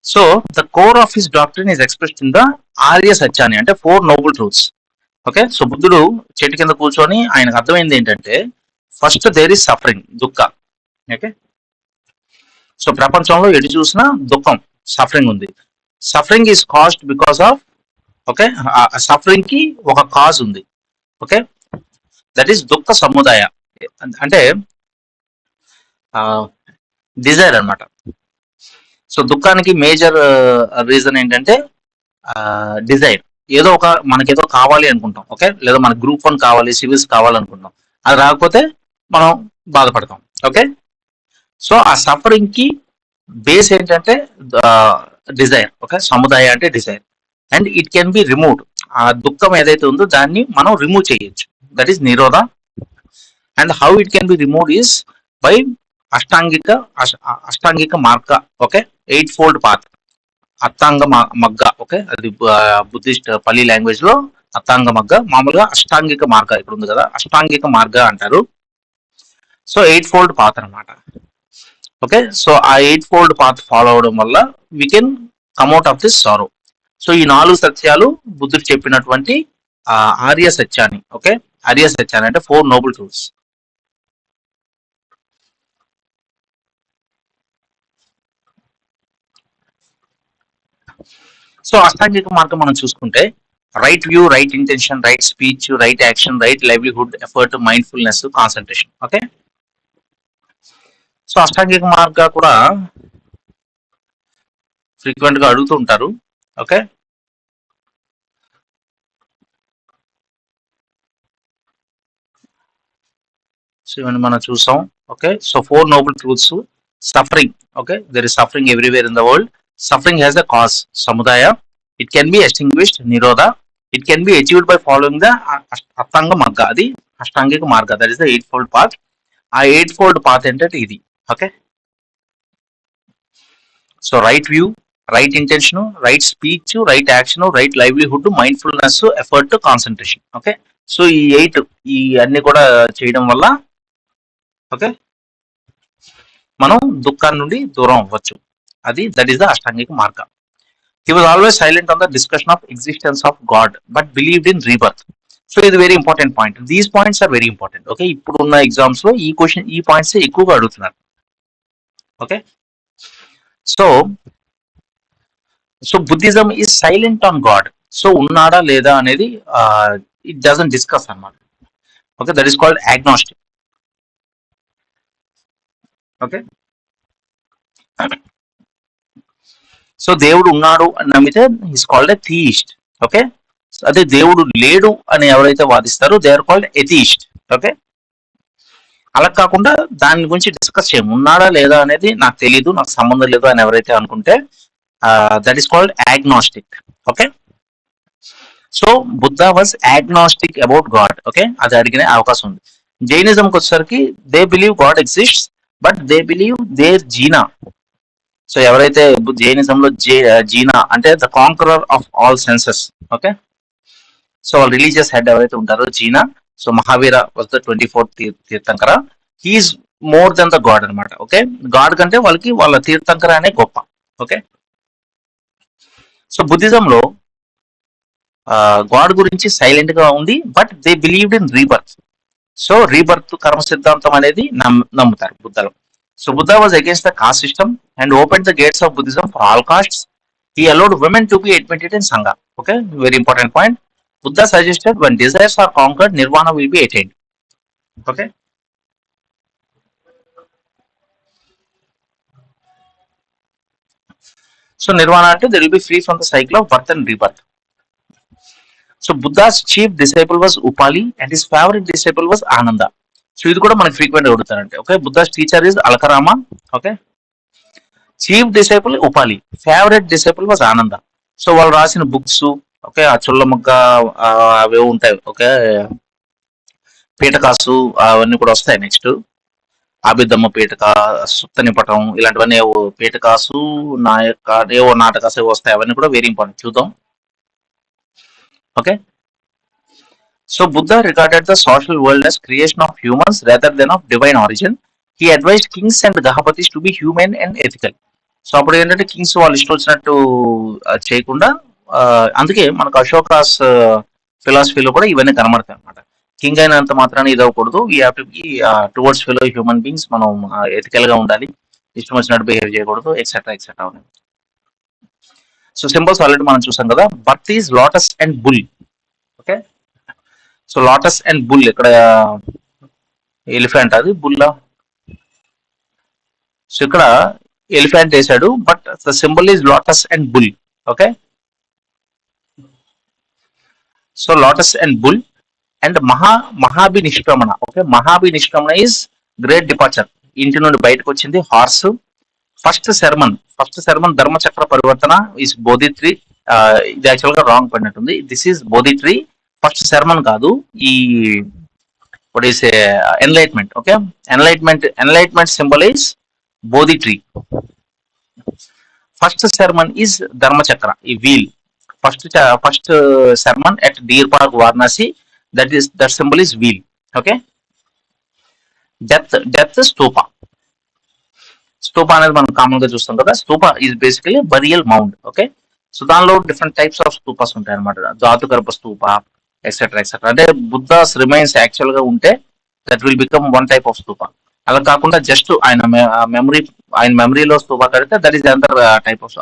so the core of his doctrine is expressed in the Arya సత్యాన్ని, అంటే 4 నోబుల్ ట్రూత్స్. ఓకే, సో బుద్ధుడు చెట్టు కింద కూర్చొని ఆయనకు అర్థమైంది ఏంటంటే, ఫస్ట్ దేర్ ఇస్ సఫరింగ్, దుఃఖ. ఓకే, సో ప్రపంచంలో ఎటు చూసినా దుఃఖం, సఫరింగ్ ఉంది. Suffering is caused because of, okay, suffering కి ఒక కాజ్ ఉంది. ఓకే, దట్ ఈస్ దుఃఖ సముదాయ, అంటే డిజైర్ అన్నమాట. సో దుఃఖానికి మేజర్ రీజన్ ఏంటంటే డిజైర్. ఏదో ఒక మనకేదో కావాలి అనుకుంటాం. ఓకే, లేదా మన గ్రూప్ 1 కావాలి, సివిల్స్ కావాలనుకుంటాం, అది రాకపోతే మనం బాధపడతాం. ఓకే, సో ఆ సఫరింగ్ కి బేస్ ఏంటంటే డిజైర్. ఓకే, సముదాయ అంటే desire. And it can be removed. ఆ దుఃఖం ఏదైతే ఉందో దాన్ని మనం రిమూవ్ చేయొచ్చు. That is Nirodha. And how it can be removed is by Ashtangika Ashtangika Marga. Okay, 8 fold path, అత్తాంగ మగ్గ. ఓకే, అది బుద్ధిస్ట్ పల్లి లాంగ్వేజ్ లో అత్తాంగ మగ్గ, మామూలుగా అష్టాంగిక మార్గ ఇక్కడ ఉంది కదా, అష్టాంగిక మార్గ అంటారు. సో 8 ఫోల్డ్ పాత్ అనమాట. ఓకే, సో ఆ 8 ఫోల్డ్ పాత్ ఫాలో అవడం వల్ల we can come out of this sorrow. So ఈ 4 సత్యాలు బుద్ధుడు చెప్పినటువంటి ఆర్య సత్యాన్ని. ఓకే, ఆర్య సత్యాన్ని అంటే 4 నోబుల్ ట్రూత్స్. సో అష్టాంగిక మార్గం మనం చూసుకుంటే, right view, right intention, right speech, right action, right livelihood, effort, mindfulness, concentration. Okay, so Ashtangika Marga కూడా ఫ్రీక్వెంట్ గా అడుగుతూ ఉంటారు. ఓకే, సో ఇవన్నీ మనం చూసాం. Okay, so 4 noble truths. Suffering. Okay, there is suffering everywhere in the world. Suffering has a cause, Samudaya. It can be extinguished, Nirodha. It can be achieved by following the Ashtanga Marga, అది Ashtangika Marga. That is the 8 fold path. ఆ 8 ఫోల్డ్ పాత్ ఏంటంటే ఇది. Okay, so right view, right intention, right speech, right action, right livelihood, mindfulness, effort, concentration. Okay, so ఈ 8, ఈ అన్ని కూడా చేయడం వల్ల, ఓకే, మనం దుఃఖాన్ని నుండి దూరం అవ్వచ్చు. అది that is the Ashtangika Marga. He was always silent on the discussion of existence of God, but believed in rebirth. So ఇది very important point. These points are very important. Okay, ఇప్పుడున్న ఎగ్జామ్స్ లో ఈ పాయింట్స్ ఎక్కువగా అడుగుతున్నారు. Okay, so so Buddhism is silent on God. So ఉన్నాడా లేదా అనేది ఇట్ డజంట్ డిస్కస్ అన్నమాట. Okay, that is called agnostic. Okay, so దేవుడు ఉన్నాడు అని నమ్మితే is called a theist. Okay, అదే దేవుడు లేడు అని ఎవరైతే వాదిస్తారో దే ఆర్ కాల్డ్ ఎథీయిస్ట్. ఓకే, అలా కాకుండా దాని గురించి డిస్కస్ చేయము, ఉన్నాడా లేదా అనేది నాకు తెలియదు, నాకు సంబంధం లేదు అని ఎవరైతే అనుకుంటే that is called agnostic. Okay, so Buddha was agnostic about God. Okay, అది అడిగిన అవకాశం ఉంది. జైనిజంకి వచ్చేసరికి they believe God exists, but they believe their Jina. So ఎవరైతే జైనిజంలో జీనా అంటే the conqueror of all senses. Okay, so religious head ఎవరైతే ఉంటారో Jina. So Mahavira was the 24th Tirthankara. He is more than the God అనమాట. ఓకే, గాడ్ కంటే వాళ్ళకి వాళ్ళ తీర్థంకర అనే గొప్ప. ఓకే, సో బుద్ధిజంలో గాడ్ గురించి సైలెంట్ గా ఉంది, but they believed in rebirth. So rebirth karma సిద్ధాంతం అనేది నమ్ముతారు బుద్ధలో. So Buddha was against the caste system and open the gates of Buddhism for all castes. He allowed women to be admitted in Sangha. Okay, very important point. Buddha suggested when desires are conquered, nirvana will be attained. Okay, so nirvana ante there will be free from the cycle of birth and rebirth. So Buddha's chief disciple was Upali and his favourite disciple was Ananda. So ఇది కూడా మనకి ఫ్రీక్వెంట్ అడుగుతారంటే. Okay, Buddha's teacher is Alakarama. Okay, chief disciple Upali, favourite disciple was Ananda. So వాళ్ళు రాసిన బుక్స్, ఓకే, ఆ చుల్లముగ్గ అవి ఉంటాయి. ఓకే, పీఠకాసు అవన్నీ కూడా వస్తాయి. నెక్స్ట్ ఆబిద్దమ్మ పీఠక, సుత్త నిపటం, ఇలాంటివన్నీ ఏవో పీఠకాసు, నాయక ఏవో నాటకాసు ఏవో వస్తాయి. అవన్నీ కూడా వెరీ ఇంపార్టెంట్, చూద్దాం. Okay, so Buddha regarded the social world as creation of humans rather than of divine origin. He advised kings and Gahapatis to be humane and ethical. So అప్పుడు ఏంటంటే కింగ్స్ వాళ్ళు ఇష్టం వచ్చినట్టు చేయకుండా, అందుకే మనకు అశోకాస్ ఫిలాసఫీలో కూడా ఇవన్నీ కనబడతాయి అనమాట. కింగ్ అయినంత మాత్రాన్ని ఇది అవ్వకూడదు, we have to be towards fellow human beings, మనం ఎథికల్ గా ఉండాలి, ఇష్టం వచ్చినట్టు బిహేవ్ చేయకూడదు, et cetera et cetera. So symbols already మనం చూసాం కదా. Birth is lotus and bull. Okay, so lotus and bull, ఇక్కడ ఎలిఫెంట్, అది బుల్లా. సో ఇక్కడ ఎలిఫెంట్ వేసాడు, but the symbol is lotus and bull. Okay, so lotus and bull and Mahabhinishkramana. Okay, మహాభి నిష్క్రమణ ఈజ్ గ్రేట్ డిపార్చర్, ఇంటి నుండి బయటకు వచ్చింది హార్స్. ఫస్ట్ శర్మన్ ధర్మచక్ర పరివర్తన ఈజ్ బోధిట్రీ. ఇది యాక్చువల్ గా రాంగ్ పడినట్టుంది, this is Bodhi tree. First sermon కాదు, ఈ what is enlightenment. Okay, enlightenment symbol is bodhi tree. First sermon is dharma chakra, a wheel. First sermon at Deer Park, Varanasi, that symbol is wheel. Okay, death Stupa అనేది మనం కామన్ గా చూస్తాం కదా. Stupa is basically burial mound. Okay, so దానిలో డిఫరెంట్ టైప్స్ ఆఫ్ స్తూపాస్ ఉంటాయి అనమాట. Dhatugarbha stupa, et cetera et cetera. అంటే బుద్ధాస్ రిమైన్స్ యాక్చువల్ గా ఉంటే that will become one type of stupa. అలా కాకుండా జస్ట్ ఆయన మెమరీలో స్తూప కడితే that is other type of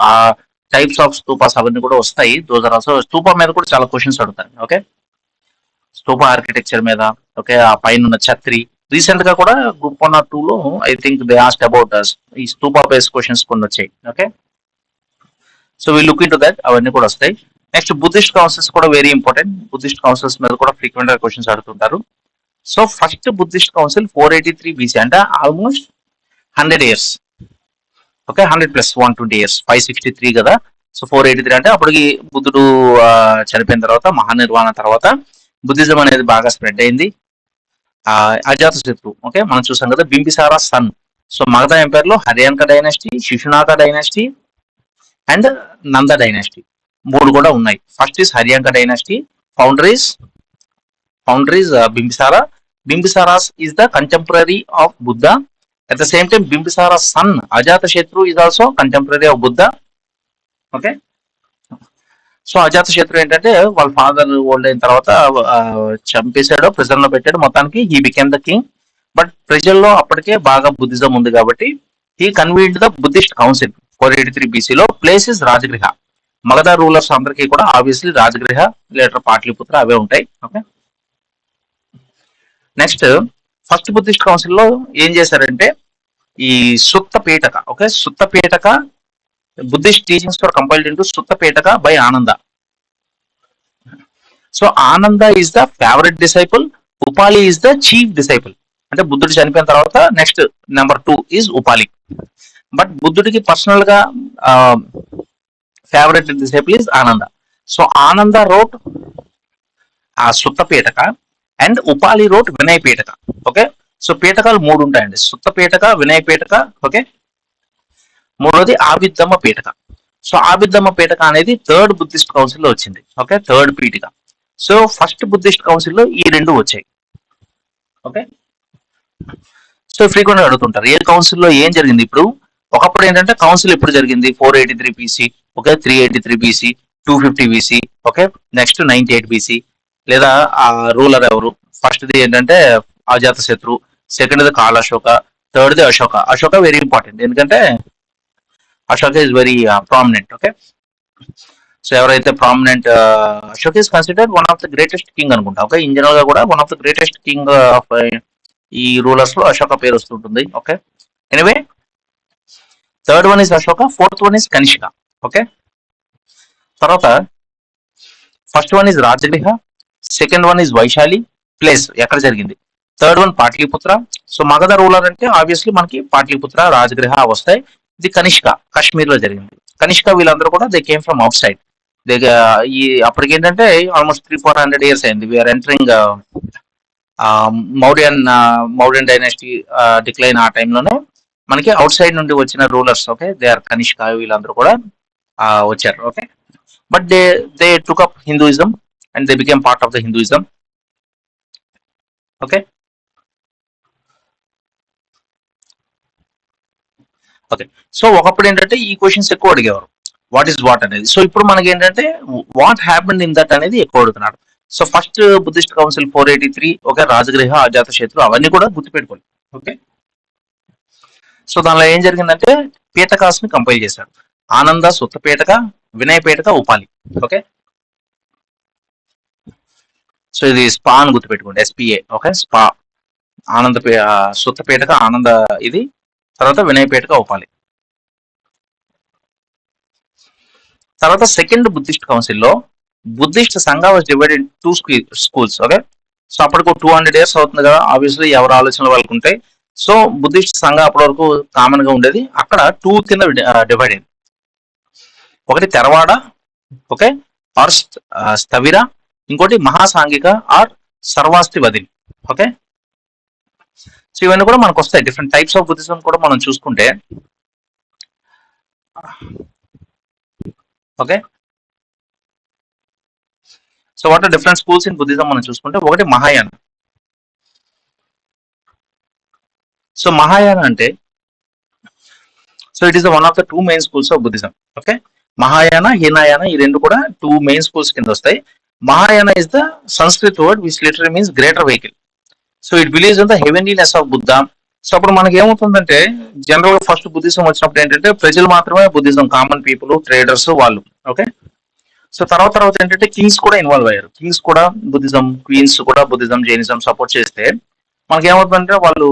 types of stupas అవన్నీ కూడా వస్తాయి. Those are also. స్తూప మీద కూడా చాలా క్వశ్చన్స్ అడుగుతారు. ఓకే, స్తూప ఆర్కిటెక్చర్ మీద. ఓకే, ఆ పైన ఉన్న ఛత్రి. రీసెంట్ గా కూడా గ్రూప్ 1 or 2 లో I think they asked about ఈ స్తూప బేస్డ్ క్వశ్చన్స్ కొన్ని వచ్చాయి. Okay, so we look in to that, అవన్నీ కూడా వస్తాయి. నెక్స్ట్ బుద్ధిస్ట్ కౌన్సిల్స్ కూడా వెరీ ఇంపార్టెంట్. బుద్ధిస్ట్ కౌన్సిల్స్ మీద కూడా ఫ్రీక్వెంట్ గా క్వశ్చన్స్ అడుగుతుంటారు. So first Buddhist council 483 BC, అంటే ఆల్మోస్ట్ 100 years. ఓకే, 100 + 120 years, 563 కదా. సో 483 అంటే అప్పటికి బుద్ధుడు చనిపోయిన తర్వాత, మహానిర్వాణ తర్వాత బుద్ధిజం అనేది బాగా స్ప్రెడ్ అయింది. అజాత శత్రు, ఓకే, మనం చూసాం కదా, Bimbisara son. So Magadha empire లో Haryanka dynasty, Shishunaga dynasty and Nanda dynasty 3 కూడా ఉన్నాయి. First is Haryanka dynasty, founder is Bimbisara. Bimbisara is the contemporary of Buddha. At the same time, Bimbisara's son Ajatashatru is also contemporary of Buddha. Okay. So Ajatashatru ఏంటంటే వాళ్ళ ఫాదర్ ఓల్డ్ అయిన తర్వాత చంపేశాడు, ప్రిజన్ లో పెట్టాడు, మొత్తానికి he became the king. But ప్రజల్లో అప్పటికే బాగా బుద్ధిజం ఉంది కాబట్టి he convened the Buddhist council 483 BC లో. Place is Rajagriha. Magadha rulers అందరికీ కూడా ఆబ్వియస్లీ రాజగృహ, లేటర్ పాటలీపుత్ర అవే ఉంటాయి. Okay, next first Buddhist council లో ఏం చేశారంటే ఈ Sutta Pitaka. Okay, Sutta Pitaka, Buddhist teachings for compiled into Sutta Pitaka by Ananda. So Ananda is the favourite disciple, Upali is the chief disciple. అంటే బుద్ధుడు చనిపోయిన తర్వాత next number 2 is Upali. But బుద్ధుడికి పర్సనల్ గా favourite disciple is Ananda. So Ananda wrote ఆ సుత్త పీఠక అండ్ ఉపాలి రోట్ వినయ పీఠక. ఓకే, సో పీఠకాలు 3 ఉంటాయండి, సుత్త పీఠక, వినయ పీఠక. ఓకే, మూడోది ఆబిద్దమ్మ పీఠక. సో ఆబిద్దమ్మ పీఠక అనేది థర్డ్ బుద్ధిస్ట్ కౌన్సిల్ లో వచ్చింది. Okay, third Pitaka. So first Buddhist council లో ఈ 2 వచ్చాయి. ఓకే, సో ఫ్రీక్వెంట్ గా అడుగుతుంటారు ఏ కౌన్సిల్ లో ఏం జరిగింది. ఇప్పుడు ఒకప్పుడు ఏంటంటే కౌన్సిల్ ఎప్పుడు జరిగింది, 483 BC, okay, 383 BC, 250 BC, okay, next 98 BC. లేదా ఆ రూలర్ ఎవరు, ఫస్ట్ది ఏంటంటే అజాత శత్రు, సెకండ్ది కాలాశోక, థర్డ్ది అశోక. అశోక వెరీ ఇంపార్టెంట్, ఎందుకంటే Ashoka is very prominent. Okay, so ఎవరైతే prominent, Ashoka is considered one of the greatest king అనుకుంటా. ఓకే, ఇన్ జనరల్ గా కూడా one of the greatest king of ఈ రూలర్స్ లో అశోక పేరు వస్తుంటుంది. Okay, anyway third one is Ashoka, fourth one is Kanishka. Okay, తర్వాత first one is Rajagriha, second one is Vaishali place ఎక్కడ జరిగింది, third one పాట్లీపుత్ర. So Magadha ruler అంటే ఆబ్వియస్లీ మనకి పాట్లీపుత్ర, రాజగృహ వస్తాయి. ఇది కనిష్క, కాశ్మీర్ లో జరిగింది. కనిష్క వీళ్ళందరూ కూడా they came from outside. They ఈ అప్పటికి ఏంటంటే ఆల్మోస్ట్ 300-400 years అయింది. We are entering Mauryan Mauryan dynasty decline ఆ టైంలోనే మనకి అవుట్ సైడ్ నుండి వచ్చిన rulers, okay, they are Kanishka వీళ్ళందరూ కూడా వచ్చారు. Okay, but they took up Hinduism and they became part of the Hinduism. Okay, okay. So ఒకప్పుడు ఏంటంటే ఈ క్వశ్చన్స్ ఎక్కువ అడిగేవారు, వాట్ ఈస్ వాట్ అనేది. సో ఇప్పుడు మనకి ఏంటంటే వాట్ హ్యాపెండ్ ఇన్ దట్ అనేది ఎక్కువ అడుగుతున్నాడు. So first Buddhist council 483, okay, Rajagriha, Ajatashatru అవన్నీ కూడా గుర్తుపెట్టుకోండి. ఓకే, సో దానిలో ఏం జరిగిందంటే పీఠకాస్ ని కంపైల్ చేశాడు. ఆనంద సుత్త పీఠక, వినయ పీఠక, ఉపాలి. ఓకే, సో ఇది స్పా అని గుర్తుపెట్టుకోండి, ఎస్పీఏ. ఓకే, స్పా, ఆనంద సుత్త పీఠక, ఆనంద ఇది, తర్వాత వినయ పీఠక, ఉపాలి. తర్వాత సెకండ్ బుద్ధిస్ట్ కౌన్సిల్లో బుద్ధిస్ట్ సంఘ was divided 2 schools. Okay, so అప్పటికి 200 years అవుతుంది కదా, ఆబ్వియస్లీ ఎవరి ఆలోచనలు వాళ్ళకు ఉంటాయి. సో బుద్ధిస్ట్ సంఘ అప్పటి వరకు కామన్ గా ఉండేది, అక్కడ 2 కింద డివైడ్ అయింది. ఒకటి తెరవాడ, ఓకే, ఆర్ స్థవిర, ఇంకోటి మహాసాంఘిక ఆర్ సర్వాస్తి వదిలి. ఓకే, సో ఇవన్నీ కూడా మనకు వస్తాయి. డిఫరెంట్ టైప్స్ ఆఫ్ బుద్ధిజం కూడా మనం చూసుకుంటే, okay, so what are different schools in Buddhism మనం చూసుకుంటే, ఒకటి మహాయాన. సో మహాయాన అంటే, so it is one of the 2 main schools of Buddhism. Okay, Mahayana, Hinayana ఈ రెండు కూడా 2 మెయిన్ స్కూల్స్ కింద వస్తాయి. Mahayana is the Sanskrit word which literal means greater vehicle. So it believes in the heavenliness of Buddha. So అప్పుడు మనకి ఏమవుతుందంటే, జనరల్ గా ఫస్ట్ బుద్ధిజం వచ్చినప్పుడు ఏంటంటే ప్రజలు మాత్రమే బుద్ధిజం, కామన్ పీపుల్, ట్రేడర్స్ వాళ్ళు. ఓకే, సో తర్వాత తర్వాత ఏంటంటే కింగ్స్ కూడా ఇన్వాల్వ్ అయ్యారు. కింగ్స్ కూడా బుద్ధిజం, క్వీన్స్ కూడా బుద్ధిజం, జైనిజం సపోర్ట్ చేస్తే మనకి ఏమవుతుందంటే వాళ్ళు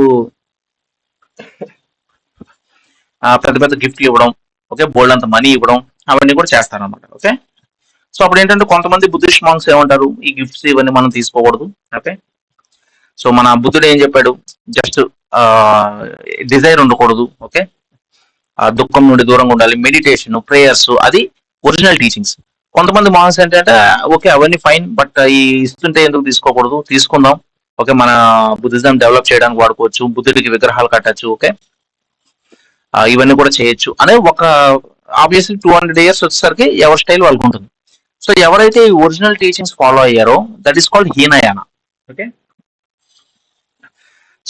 పెద్ద పెద్ద గిఫ్ట్లు ఇవ్వడం, ఓకే, బోల్డ్ అంత మనీ ఇవ్వడం, అవన్నీ కూడా చేస్తారన్నమాట. ఓకే, సో అప్పుడు ఏంటంటే కొంతమంది బుద్ధిస్ట్ మాంగ్స్ ఏమంటారు, ఈ గిఫ్ట్స్ ఇవన్నీ మనం తీసుకోకూడదు. ఓకే, సో మన బుద్ధుడు ఏం చెప్పాడు, జస్ట్ డిజైర్ ఉండకూడదు. ఓకే, దుఃఖం నుండి దూరంగా ఉండాలి, మెడిటేషన్, ప్రేయర్స్, అది ఒరిజినల్ టీచింగ్స్. కొంతమంది మాంగ్స్ ఏంటంటే ఓకే అవన్నీ ఫైన్, బట్ ఈ ఇస్తుంటే ఎందుకు తీసుకోకూడదు, తీసుకుందాం, ఓకే, మన బుద్ధిజం డెవలప్ చేయడానికి వాడుకోవచ్చు, బుద్ధుడికి విగ్రహాలు కట్టచ్చు, ఓకే, ఇవన్నీ కూడా చేయొచ్చు అనే ఒక, ఆబ్వియస్లీ 200 years వచ్చేసరికి ఎవరి స్టైల్ వాళ్ళకు ఉంటుంది. సో ఎవరైతే ఈ ఒరిజినల్ టీచింగ్స్ ఫాలో అయ్యారో that is called Hinayana. Okay,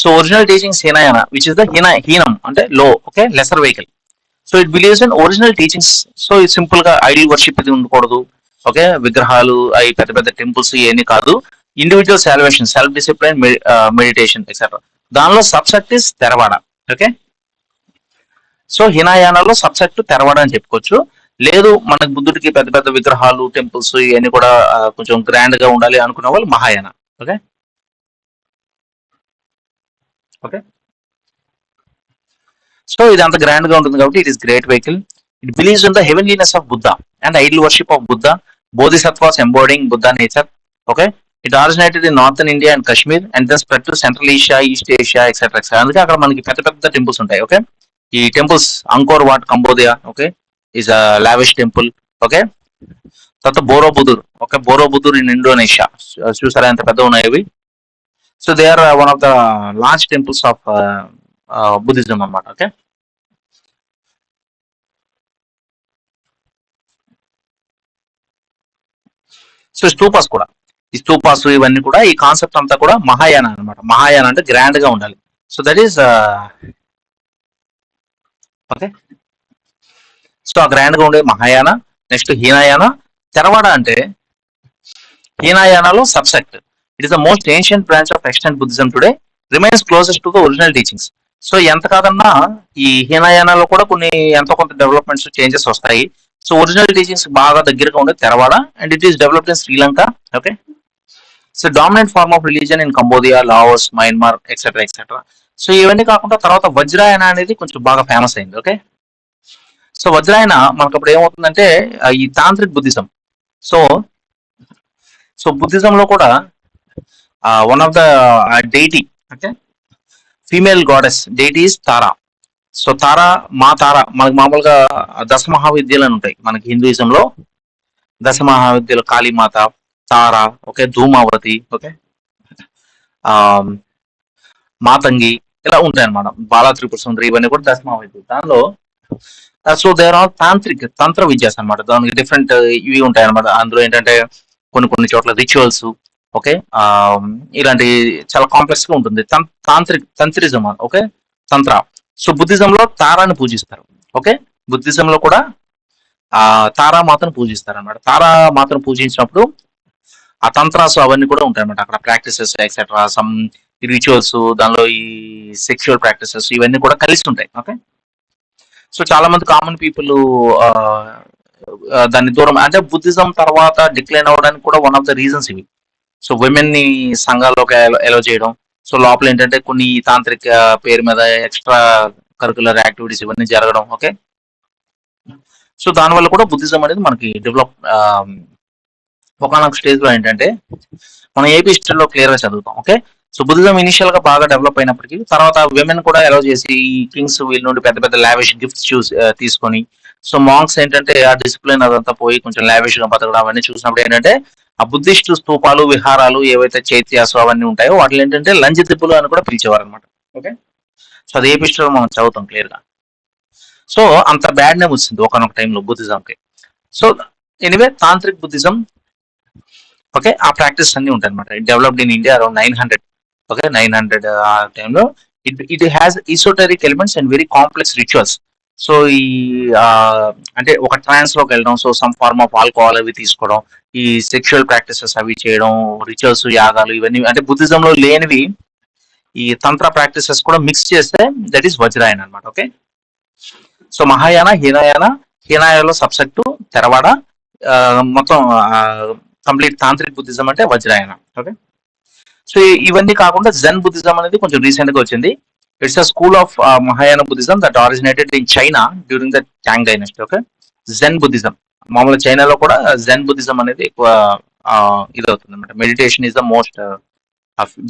so original teachings Hinayana which is the హీనం అంటే low, okay, lesser vehicle. So it believes in original teachings. So ఇది సింపుల్ గా ఐడియల్ వర్షిప్ ఇది ఉండకూడదు, ఓకే, విగ్రహాలు అవి పెద్ద పెద్ద టెంపుల్స్ ఇవన్నీ కాదు, individual salvation, self discipline, meditation etcetera. దానిలో subject is తెరవాడ. Okay, so హినాయానాలో subject తెరవాడ అని చెప్పుకోవచ్చు. లేదు మనకు బుద్ధుడికి పెద్ద పెద్ద విగ్రహాలు, టెంపుల్స్ ఇవన్నీ కూడా కొంచెం గ్రాండ్ గా ఉండాలి అనుకున్న వాళ్ళు మహాయాన. ఓకే, ఓకే, సో ఇది అంత గ్రాండ్ గా ఉంటుంది కాబట్టి it is great vehicle. It believes in the heavenliness of Buddha and ideal worship of Buddha, bodhisattvas embodying Buddha nature. Okay, it originated in northern India and Kashmir and then spread to Central Asia, East Asia et cetera et cetera. అందుకే అక్కడ మనకి పెద్ద పెద్ద టెంపుల్స్ ఉంటాయి. ఓకే, ఈ temples Angkor Wat Cambodia, okay, is a lavish temple. Okay, తర్వాత Borobudur, okay, Borobudur in Indonesia, చూసారా ఎంత పెద్ద ఉన్నాయి ఇవి. So they are one of the large temples of Buddhism అన్నమాట. ఓకే, సో స్టూపాస్ కూడా, ఈ స్టూపాస్ ఇవన్నీ కూడా ఈ కాన్సెప్ట్ అంతా కూడా మహాయాన అనమాట. మహాయాన అంటే గ్రాండ్ గా ఉండాలి. So that is okay, so ఆ గ్రాండ్ గా ఉండే మహాయాన. నెక్స్ట్ హీనాయాన. తెరవాడ అంటే హీనాయానాలో subsect. It is the most ancient branch of extant Buddhism today, remains closest to the original teachings. So ఎంత కాదన్నా ఈ హీనాయానాలో కూడా కొన్ని ఎంతో కొంత డెవలప్మెంట్స్, చేంజెస్ వస్తాయి. సో ఒరిజినల్ టీచింగ్స్ బాగా దగ్గరగా ఉండేది Theravada and it is developed in Sri Lanka. Okay, so dominant form of religion in Cambodia, Laos, Myanmar etcetera et cetera. So ఇవన్నీ కాకుండా తర్వాత వజ్రాయన అనేది కొంచెం బాగా ఫేమస్ అయింది. ఓకే, సో వజ్రాయన మనకు అప్పుడు ఏమవుతుందంటే ఈ తాంత్రిక్ బుద్ధిజం. సో సో బుద్ధిజంలో కూడా వన్ ఆఫ్ ద డైటీ అంటే female goddess deity is Tara. So Tara, Ma Tara, మనకి మామూలుగా దశ మహావిద్యలు అని ఉంటాయి మనకి హిందూయిజంలో. దశ మహావిద్యలు కాళీమాత, తారా, ఓకే, ధూమావతి, ఓకే, ఆ మాతంగి, ఇలా ఉంటాయి అనమాట. బాలా త్రిపుర సుందరి, ఇవన్నీ కూడా దశ మహావిద్యలు. దానిలో సో దేర్ ఆర్ తాంత్రిక్ తంత్ర విద్యాస్ అనమాట. దానికి డిఫరెంట్ ఇవి ఉంటాయి అనమాట. అందులో ఏంటంటే కొన్ని కొన్ని చోట్ల రిచువల్స్, ఓకే, ఇలాంటి చాలా కాంప్లెక్స్ గా ఉంటుంది. తంత్రిజం, ఓకే, తంత్ర. సో బుద్ధిజంలో తారాని పూజిస్తారు. ఓకే, బుద్ధిజంలో కూడా తారామాతను పూజిస్తారు అనమాట. తారామాతను పూజించినప్పుడు ఆ తంత్రాస్ అవన్నీ కూడా ఉంటాయి అనమాట. అక్కడ ప్రాక్టీసెస్ ఎక్సెట్రా, సమ్ రిచువల్స్, దానిలో ఈ సెక్షువల్ ప్రాక్టీసెస్ ఇవన్నీ కూడా కలిసి ఉంటాయి. ఓకే, సో చాలా మంది కామన్ పీపుల్ దాన్ని దూరం అంటే బుద్ధిజం తర్వాత డిక్లైన్ అవ్వడానికి కూడా వన్ ఆఫ్ ద రీజన్స్ ఇవి. సో విమెన్ ని సంఘాల్లోకి ఎలో చేయడం. సో లోపల ఏంటంటే కొన్ని తాంత్రిక పేరు మీద ఎక్స్ట్రా కరికులర్ యాక్టివిటీస్ ఇవన్నీ జరగడం. ఓకే, సో దానివల్ల కూడా బుద్ధిజం అనేది మనకి డెవలప్ ఒకనొక స్టేజ్ లో ఏంటంటే మనం ఏపీ హిస్టరీలో క్లియర్ గా చదువుతాం. ఓకే, సో బుద్ధిజం ఇనిషియల్ గా బాగా డెవలప్ అయినప్పటికీ తర్వాత విమెన్ కూడా అలౌ చేసి ఈ కింగ్స్ వీళ్ళ నుండి పెద్ద పెద్ద లావిష్ గిఫ్ట్స్ తీసుకొని, సో మాంక్స్ ఏంటంటే ఆ డిసిప్లిన్ అదంతా పోయి కొంచెం లావిష్ గా బతకడం అవన్నీ చూసినప్పుడు ఏంటంటే ఆ బుద్ధిస్ట్ స్తూపాలు, విహారాలు ఏవైతే చైత్యాసు అవన్నీ ఉంటాయో వాటిని ఏంటంటే లంచ్ దిప్పులు అని కూడా పిలిచేవారు అనమాట. ఓకే, సో అది ఏపీ హిస్టరీలో మనం చదువుతాం క్లియర్ గా. సో అంత బ్యాడ్ నేమ్ వచ్చింది ఒకనొక టైంలో బుద్ధిజంకి. So anyway tantric Buddhism, okay, ఆ ప్రాక్టీస్ అన్ని ఉంటాయి అనమాట. It developed in India around 900. Okay, 900 ఆ టైంలో it has esoteric elements and very complex rituals. So ఈ అంటే ఒక ట్రాన్స్ లోకి వెళ్ళడం, so some form of alcohol అవి తీసుకోవడం, ఈ సెక్షువల్ ప్రాక్టీసెస్ అవి చేయడం, రిచువల్స్, యాగాలు ఇవన్నీ అంటే బుద్ధిజంలో లేనివి ఈ తంత్ర ప్రాక్టీసెస్ కూడా మిక్స్ చేస్తే దట్ ఈస్ వజ్రాయన్ అనమాట. ఓకే, సో మహాయాన, హీనాయాలో సబ్సెక్టు తెరవాడ, మొత్తం కంప్లీట్ తాంత్రిక్ బుద్ధిజం అంటే వజ్రాయన. ఓకే, సో ఇవన్నీ కాకుండా జెన్ బుద్ధిజం అనేది కొంచెం రీసెంట్ గా వచ్చింది. It's a school of Mahayana Buddhism that originated in China during the Tang dynasty. Okay, Zen Buddhism మామూలుగా చైనాలో కూడా జెన్ బుద్ధిజం అనేది ఎక్కువ ఇది అవుతుంది అనమాట. Meditation is the most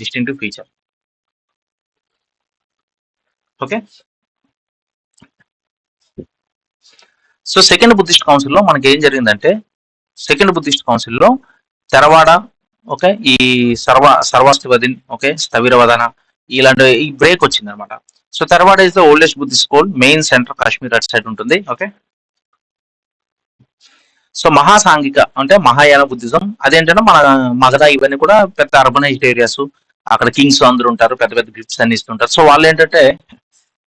distinctive feature. Okay, so second Buddhist కౌన్సిల్లో మనకి ఏం జరిగిందంటే సెకండ్ బుద్ధిస్ట్ కౌన్సిల్లో తెరవాడ, ఓకే, ఈ సర్వాస్తివదిన్, ఓకే, స్థవిరవదన, ఇలాంటి ఈ బ్రేక్ వచ్చింది అనమాట. So Theravada is the oldest Buddhist school, main centre Kashmir అటు సైడ్ ఉంటుంది. ఓకే, సో మహాసాంఘిక అంటే మహాయాన బుద్ధిజం అదేంటంటే మన మగధ ఇవన్నీ కూడా పెద్ద అర్బనైజ్డ్ ఏరియాస్, అక్కడ కింగ్స్ అందరూ ఉంటారు, పెద్ద పెద్ద గిఫ్ట్స్ అన్ని ఇస్తుంటారు. సో వాళ్ళు ఏంటంటే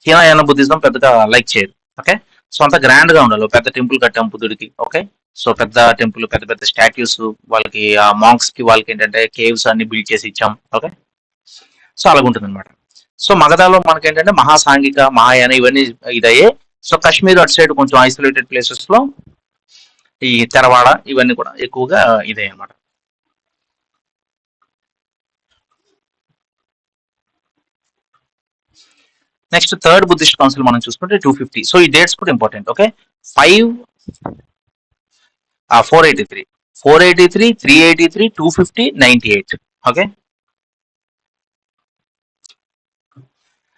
హీనాయాన బుద్ధిజం పెద్దగా లైక్ చేయరు. ఓకే, సో అంత గ్రాండ్ గా ఉండాలి. పెద్ద టెంపుల్ కట్టాం బుద్ధుడికి. ఓకే, సో పెద్ద టెంపుల్, పెద్ద పెద్ద స్టాట్యూస్, వాళ్ళకి ఆ మాంక్స్ కి వాళ్ళకి ఏంటంటే కేవ్స్ అన్ని బిల్డ్ చేసి ఇచ్చాం. ఓకే, సో అలాగుంటుంది అనమాట. సో మగధాలో మనకి ఏంటంటే మహాసాంఘిక, మహాయాన ఇవన్నీ ఇదయ్యే. సో కాశ్మీర్ అటు సైడ్ కొంచెం ఐసోలేటెడ్ ప్లేసెస్ లో ఈ తెరవాడ ఇవన్నీ కూడా ఎక్కువగా ఇదే అనమాట. నెక్స్ట్ థర్డ్ బుద్ధిస్ట్ కౌన్సిల్ మనం చూసుకుంటే 250. సో ఈ డేట్స్ కూడా ఇంపార్టెంట్. ఓకే, 483, 383, 250, 98. ఓకే,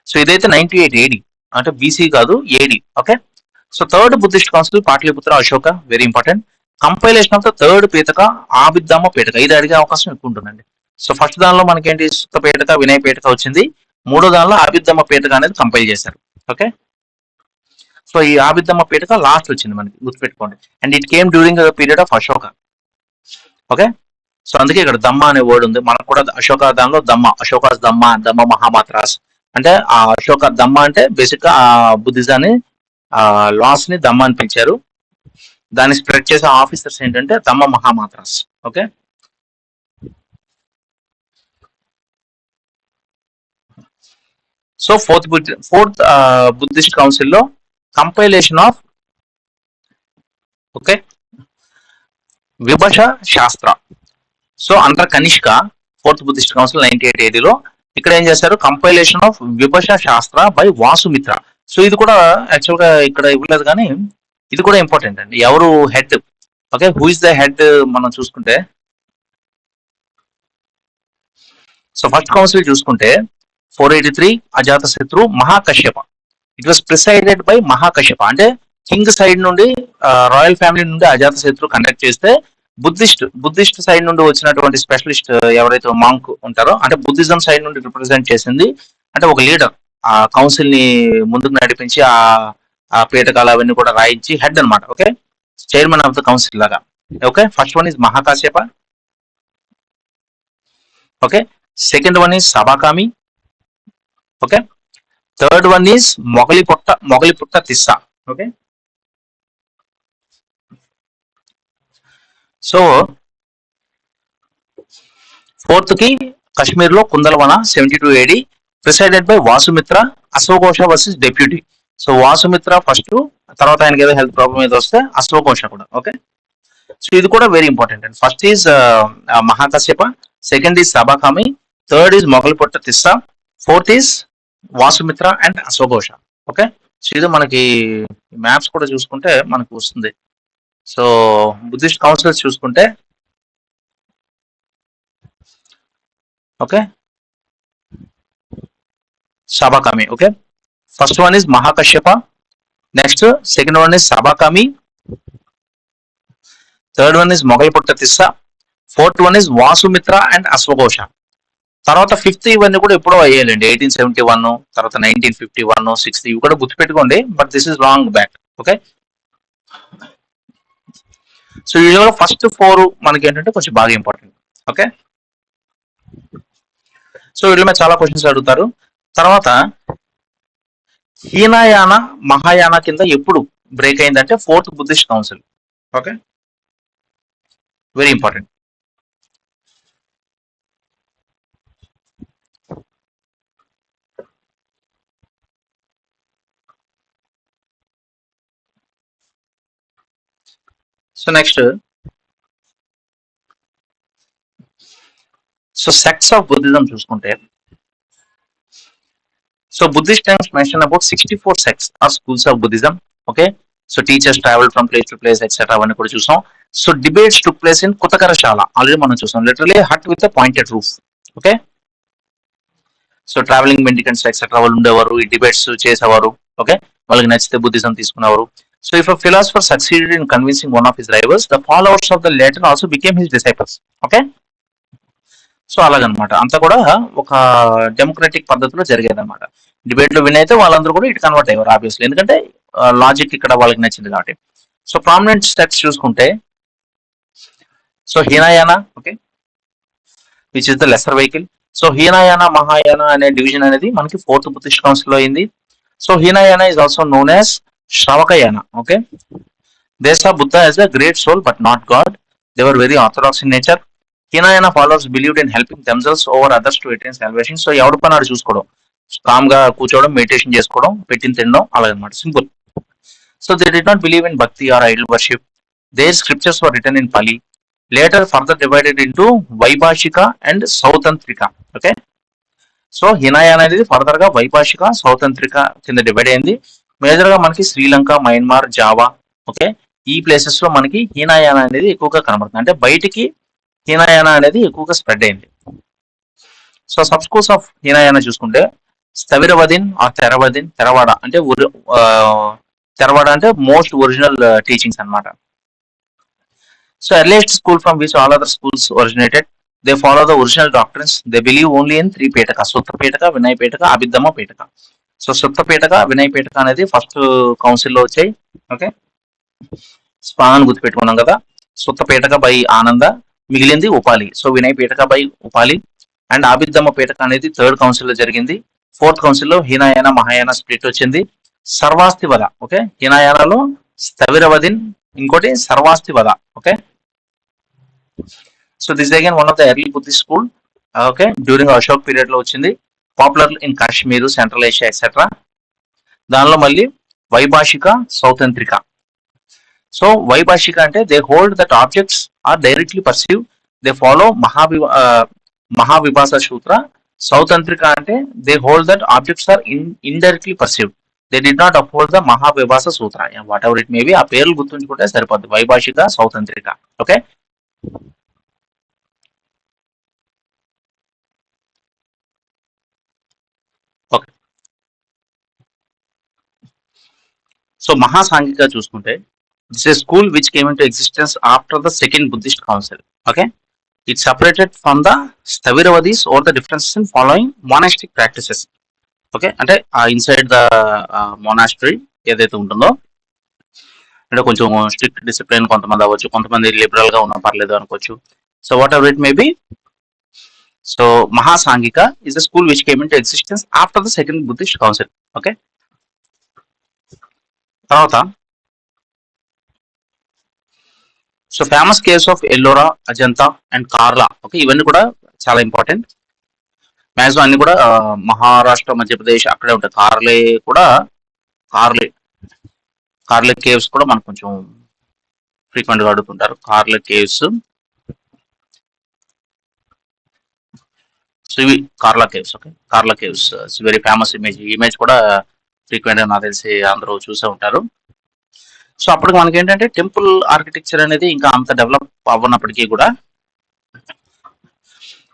సో ఇదైతే 98 ఏడి అంటే బీసీ కాదు, AD. Okay, so third Buddhist council Pataliputra Ashoka, very important. Compilation of the third Pitaka Abhidhamma Pitaka, ఇది అడిగే అవకాశం ఎక్కువ ఉంటుందండి. సో ఫస్ట్ దానిలో మనకేంటి సుత్త పీఠక, వినయ పీఠక వచ్చింది. మూడో దానిలో ఆబిద్దమ్మ పీఠక అనేది కంపైల్ చేశారు. ఓకే, సో ఈ ఆబిద్దమ్మ పీఠక లాస్ట్ వచ్చింది మనకి, గుర్తుపెట్టుకోండి. And it came during the period of Ashoka. Okay, so అందుకే ఇక్కడ దమ్మ అనే వర్డ్ ఉంది. మనకు కూడా అశోక దానిలో దమ్మ, అశోకాస్ దమ్మ, దమ్మ మహామాత్రాస్ అంటే ఆ అశోక దమ్మ అంటే బేసిక్ గా ఆ బుద్ధిజాన్ని లాస్ ని దమ్మ అని పిలిచారు. దాన్ని స్ప్రెడ్ చేసే ఆఫీసర్స్ ఏంటంటే దమ్మ మహామాత్రాస్. ఓకే, సో ఫోర్త్ బుద్ధిస్ట్ కౌన్సిల్లో కంపైలేషన్ ఆఫ్, ఓకే, విభష శాస్త్ర. So under Kanishka, fourth Buddhist council 98 ఏడీలో ఇక్కడ ఏం చేశారు, కంపైలేషన్ ఆఫ్ విభష శాస్త్ర బై వాసుమిత్ర. సో ఇది కూడా యాక్చువల్ గా ఇక్కడ ఇవ్వలేదు కానీ ఇది కూడా ఇంపార్టెంట్ అండి. ఎవరు head, okay, who is the head మనం చూసుకుంటే సో ఫస్ట్ కౌన్సిల్ చూసుకుంటే 483 Ajata Shatru Mahakashyapa. It was presided by Mahakashyapa. అంటే కింగ్ సైడ్ నుండి రాయల్ ఫ్యామిలీ నుండి అజాత శత్రు కండక్ట్ చేస్తే బుద్ధిస్ట్ సైడ్ నుండి వచ్చినటువంటి స్పెషలిస్ట్ ఎవరైతే మాంక్ ఉంటారో, అంటే బుద్ధిజం సైడ్ నుండి రిప్రజెంట్ చేసింది, అంటే ఒక లీడర్ ఆ కౌన్సిల్ ని ముందుకు నడిపించి ఆ పీఠకాలు అవన్నీ కూడా రాయించి హెడ్ అనమాట. Okay, chairman of the council లాగా. Okay, first one is Mahakashyapa. Okay, second one is Sabakami. Okay, third one is Moggaliputta Tissa. Okay, so fourth కి కశ్మీర్ లో Kundalavana 72 AD, presided by Vasumitra, అశ్వఘోష versus deputy. So Vasumitra first, తర్వాత ఆయనకి ఏదో హెల్త్ ప్రాబ్లమ్ ఏదో వస్తే అశ్వఘోష కూడా. ఓకే, సో ఇది కూడా వెరీ ఇంపార్టెంట్ అండి. First is Mahakashyapa, second is Sabakami, third is Moggaliputta Tissa, fourth is Vasumitra and అశ్వఘోష. ఓకే, సో ఇది మనకి మ్యాప్స్ కూడా చూసుకుంటే మనకు వస్తుంది. సో బుద్ధిస్ట్ కౌన్సిల్స్ చూసుకుంటే, okay, Sabakami. Okay, first one is Mahakashyapa, next second one is Sabakami, third one is Moggaliputta Tissa, fourth one is Vasumitra and అశ్వఘోష. తర్వాత ఫిఫ్త్ ఇవన్నీ కూడా ఎప్పుడో అయ్యాయండి, 1871, తర్వాత 1951, 60, ఇవి కూడా గుర్తుపెట్టుకోండి, but this is long back. Okay, so యూజువల్గా ఫస్ట్ 4 మనకి ఏంటంటే కొంచెం బాగా ఇంపార్టెంట్. ఓకే, సో వీళ్ళ మీద చాలా క్వశ్చన్స్ అడుగుతారు. తర్వాత హీనయాన మహాయాన కింద ఎప్పుడు బ్రేక్ అయిందంటే fourth Buddhist council. Okay, very important. So next, so sects of Buddhism చూసుకుంటే, so Buddhist times mention about 64 sects or schools of Buddhism. Okay, so teachers travel from place to place etcetera అవన్నీ కూడా చూసాం. So debates took place in Kutagarashala, already మనం చూసాం, literally hut with pointed roof. Okay, so travelling mendicants etcetera వాళ్ళు ఉండేవారు, ఈ డిబేట్స్ చేసేవారు. ఓకే, వాళ్ళకి నచ్చితే బుద్ధిజం తీసుకునేవారు. So if a philosopher succeeded in convincing one of his rivals, the followers of the later also became his disciples. Okay, so అలాగనమాట, అంతా కూడా ఒక డెమోక్రటిక్ పద్ధతిలో జరిగేది అనమాట. డిబేట్ లో విన్ అయితే వాళ్ళందరూ కూడా ఇటు కన్వర్ట్ అయ్యారు ఆబ్వియస్లీ, ఎందుకంటే లాజిక్ ఇక్కడ వాళ్ళకి నచ్చింది కాబట్టి. సో ప్రామినెంట్ స్టెప్స్ చూసుకుంటే, so Hinayana, okay, which is the lesser vehicle. So Hinayana Mahayana అనే డివిజన్ అనేది మనకి ఫోర్త్ బుద్ధిస్ట్ కౌన్సిల్ లో అయింది. So Hinayana is also known as Shravakayana. Okay, they saw Buddha as a great soul but not god. They were very orthodox in nature. Hinayana followers believed in helping themselves over others to attain salvation. So ఎవరి పని ఆడు చూసుకోవడం, కామ్ గా కూర్చోవడం, మెడిటేషన్ చేసుకోవడం, పెట్టిన తినడం, అలాగనమాట, simple. So they did not believe in bhakti or idol worship. Their scriptures were written in Pali, later further divided into Vaibhashika and Sautrantika. Okay, so Hinayana అనేది ఫర్దర్ గా వైభాషిక, సౌతంత్రిక కింద డివైడ్ అయింది. మేజర్ గా మనకి శ్రీలంక, మయన్మార్, జావా, ఓకే, ఈ ప్లేసెస్ లో మనకి హీనయాన అనేది ఎక్కువగా కనబడుతుంది. అంటే బయటికి హీనయాన అనేది ఎక్కువగా స్ప్రెడ్ అయింది. So sub schools of Hinayana చూసుకుంటే, స్థవిరవదిన్ ఆర్ తెరవదిన్, తెరవాడ అంటే తెరవాడ అంటే మోస్ట్ ఒరిజినల్ టీచింగ్స్ అనమాట. So earliest school from which all other schools originated, they follow the original doctors. They believe only in 3 Pitaka, సుత్త Pitaka, వినయ పీఠక, అభిధమ్మ పీఠక. సో సుత్త పీఠక, వినయ పీఠక అనేది ఫస్ట్ కౌన్సిల్ లో వచ్చాయి. ఓకే, స్పాన్ గుర్తుపెట్టుకున్నాం కదా. సుత్త పీఠక బై ఆనంద, మిగిలింది ఉపాలి. సో వినయ పీఠక బై ఉపాలి అండ్ అభిధమ్మ పీఠక అనేది థర్డ్ కౌన్సిల్ లో జరిగింది. ఫోర్త్ కౌన్సిల్ లో హీనయాన మహాయాన స్ప్లిట్ వచ్చింది. సర్వాస్తివద, ఓకే, హీనయానలో స్థవిరవదిన్, ఇంకోటి Sarvastivada. Okay, so this again one of the early Buddhist school. Okay, during Ashok period లో వచ్చింది, popular in Kashmir, Central Asia etcetera. దానిలో మళ్ళీ వైభాషిక, సౌతంత్రిక. సో వైభాషిక అంటే they hold that objects are directly perceive, they follow Mahavibhasha Sutra. Sautrantika అంటే they hold that objects are indirectly perceive, they did not uphold the Mahavibhasha Sutra. Whatever it maybe, ఆ పేర్లు గుర్తుంచుకుంటే సరిపోద్ది, వైభాషిక, సౌతంత్రిక. ఓకే, సో మహాసాంఘిక చూసుకుంటే this a school which came in to existence after the second Buddhist council. Okay, it separated from the Sthaviravadis or the differences in following monastic practices. Okay, అంటే ఆ ఇన్సైడ్ ద మొనాస్ట్రీ ఏదైతే ఉంటుందో, అంటే కొంచెం స్ట్రిక్ట్ డిసిప్లిన్ కొంతమంది అవ్వచ్చు, కొంతమంది లిబరల్ గా ఉన్నా పర్లేదు అనుకోవచ్చు. So whatever it may be, so Mahasanghika is the school which came in to existence after the second Buddhist council. Okay, తర్వాత so famous caves of Ellora, Ajanta and Karla. Okay, ఇవన్నీ కూడా చాలా ఇంపార్టెంట్. మ్యాక్సిమం అన్ని కూడా మహారాష్ట్ర, మధ్యప్రదేశ్ అక్కడే ఉంటాయి. కూడా కార్లే కార్లే కేవ్స్ కూడా మనకు కొంచెం ఫ్రీక్వెంట్ గా అడుగుతుంటారు. కార్లే కేవ్స్, సో ఇవి Karla caves. Okay, Karla caves very famous image. ఈ ఇమేజ్ కూడా ఫ్రీక్వెంట్ గా నాకు తెలిసి అందరూ చూసే ఉంటారు. సో అప్పుడు మనకి ఏంటంటే టెంపుల్ ఆర్కిటెక్చర్ అనేది ఇంకా అంత డెవలప్ అవ్వనప్పటికీ కూడా,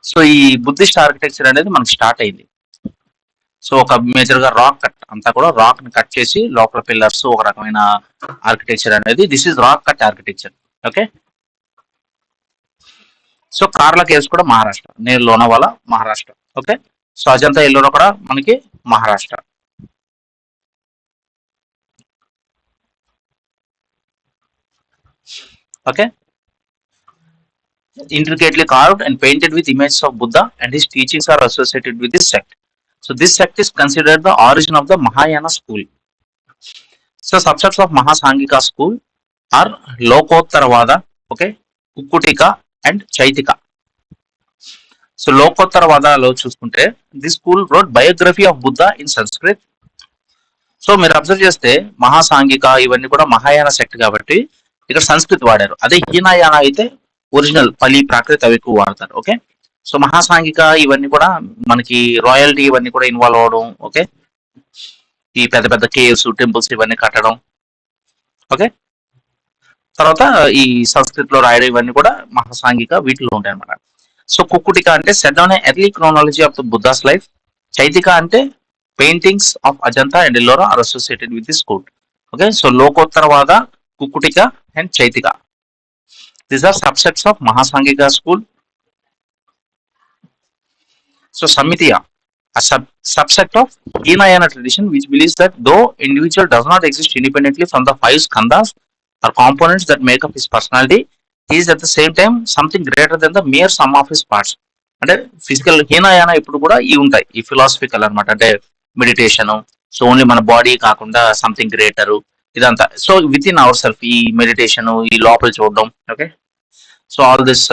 సో ఈ బుద్ధిస్ట్ ఆర్కిటెక్చర్ అనేది మనకి స్టార్ట్ అయింది. సో ఒక మేజర్ గా రాక్ కట్, అంతా కూడా రాక్ ని కట్ చేసి లోపల పిల్లర్స్, ఒక రకమైన ఆర్కిటెక్చర్ అనేది, this is rock cut architecture. Okay, so Karla caves కూడా మహారాష్ట్ర, నేను లోనావాలా మహారాష్ట్ర. ఓకే, సో అజంతా ఎల్లోరా కూడా మనకి Maharashtra. Okay, intricately carved and painted with images of Buddha and his teachings are associated with this sect. So this sect is considered the origin of the Mahayana school. So subsects of Mahasangika school are Lokottaravada, okay, Kukkutika and Chaitika. So Lokottaravadalo చూసుకుంటే this school wrote biography of Buddha in Sanskrit. So మీరు అబ్జర్వ్ చేస్తే మహాసాంఘిక ఇవన్నీ కూడా మహాయాన సెక్ట్ కాబట్టి ఇక్కడ సంస్కృత్ వాడారు. అదే హీనయాన అయితే ఒరిజినల్ పలి ప్రాకృత అవి ఎక్కువ వాడతారు. ఓకే, సో మహాసాంఘిక ఇవన్నీ కూడా మనకి రాయల్టీ ఇవన్నీ కూడా ఇన్వాల్వ్ అవడం. ఓకే, ఈ పెద్ద పెద్ద కేవ్స్, టెంపుల్స్ ఇవన్నీ కట్టడం. ఓకే, తర్వాత ఈ సంస్కృత్ లో రాయడం ఇవన్నీ కూడా మహాసాంఘిక వీటిలో ఉంటాయి అనమాట. సో కుక్కుటిక అంటే set on early chronology of the Buddha's life. Chaitika అంటే paintings of Ajanta and Ellora are associated with this school. Okay, so Lokottaravada, Kukkutika and Chaitika, these are subsets of Mahasanghika school. So Samitiya, a subset of Hinayana tradition which believes that though individual does not exist independently from the five skandhas or components that make up his personality, he is at the same time something greater than the mere sum of his parts. అంటే ఫిజికల్ హీనయాన ఇప్పుడు కూడా ఇవి ఉంటాయి, ఈ ఫిలాసఫికల్ అనమాట. అంటే మెడిటేషన్, సో ఓన్లీ మన బాడీ కాకుండా సంథింగ్ గ్రేటర్, ఇదంతా. So within our self ఈ మెడిటేషన్, ఈ లోపల చూడడం. Okay, so all this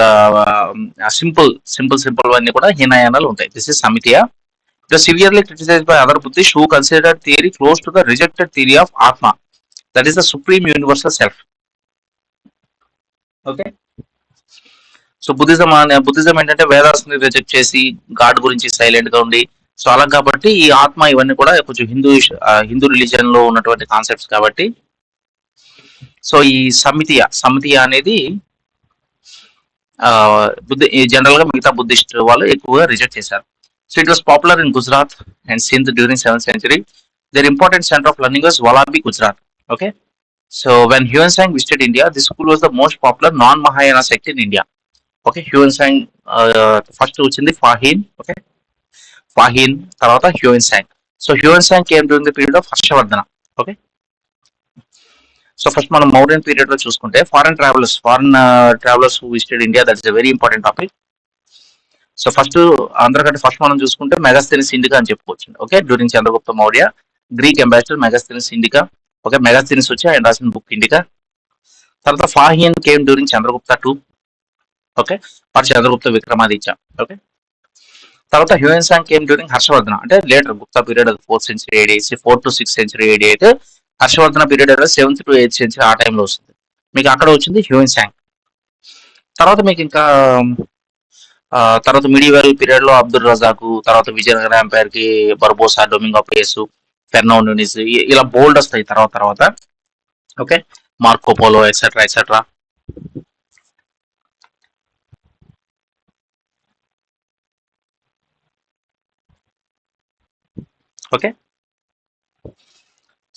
simple అన్ని కూడా హీనయానాలు ఉంటాయి. This is Samitiya. The severely criticized by other Buddhist who considered theory close to the rejected theory of atma, that is the supreme universal self. Okay, so Buddhism ఏంటంటే వేదాస్ ని రిజెక్ట్ చేసి గాడ్ గురించి సైలెంట్ గా ఉండి, సో అలా కాబట్టి ఈ ఆత్మ ఇవన్నీ కూడా కొంచెం హిందూ రిలీజియన్ లో ఉన్నటువంటి కాన్సెప్ట్స్ కాబట్టి, సో ఈ సమితియా అనేది జనరల్ గా మిగతా బుద్ధిస్ట్ వాళ్ళు ఎక్కువగా రిజెక్ట్ చేశారు. So it was popular in Gujarat and Sindh during 7th century. Their important center of learning was Wallabi, Gujarat. Okay, so when Huan Sang visited India, this school was the most popular non-Mahayana sect in India. Okay, Huan Sang first వచ్చింది Fahin. Okay, Fahin తర్వాత Huan Sang. So Huan Sang came during the period of Harshavardhana. Okay, so first మనం మౌర్యన్ పీరియడ్ లో చూసుకుంటే foreign travellers who visited India, that is a very important topic. So first అందరికంటే ఫస్ట్ మనం చూసుకుంటే మెగాస్థెనిస్ ఇండికా అని చెప్పుకోవచ్చు. Okay, during Chandragupta Maurya Greek ambassador Megasthenes Indica. Okay, Megasthenes వచ్చి ఆయన రాసిన బుక్ ఇండికా. తర్వాత Fahien came during Chandragupta 2. Okay, వాడు చంద్రగుప్త విక్రమాదిత్య. ఓకే, తర్వాత Hiuen Tsang came during Harshavardhana, అంటే later Gupta period 4th century AD, 4th to 6th century AD అయితే Harshavardhana period 7th to 8th century ఆ టైంలో వస్తుంది. మీకు అక్కడ వచ్చింది హ్యూయన్ సాంగ్. తర్వాత మీకు ఇంకా తర్వాత మిడివల్ పీరియడ్ లో అబ్దుల్ రజాకు, తర్వాత విజయనగర ఎంపైర్ కి బర్బోసా, డొమింగో పేస్, ఫెర్నౌండినిస్, ఇలా బోల్డ్ వస్తాయి తర్వాత. Okay, Marco Polo etcetera etcetera. Okay,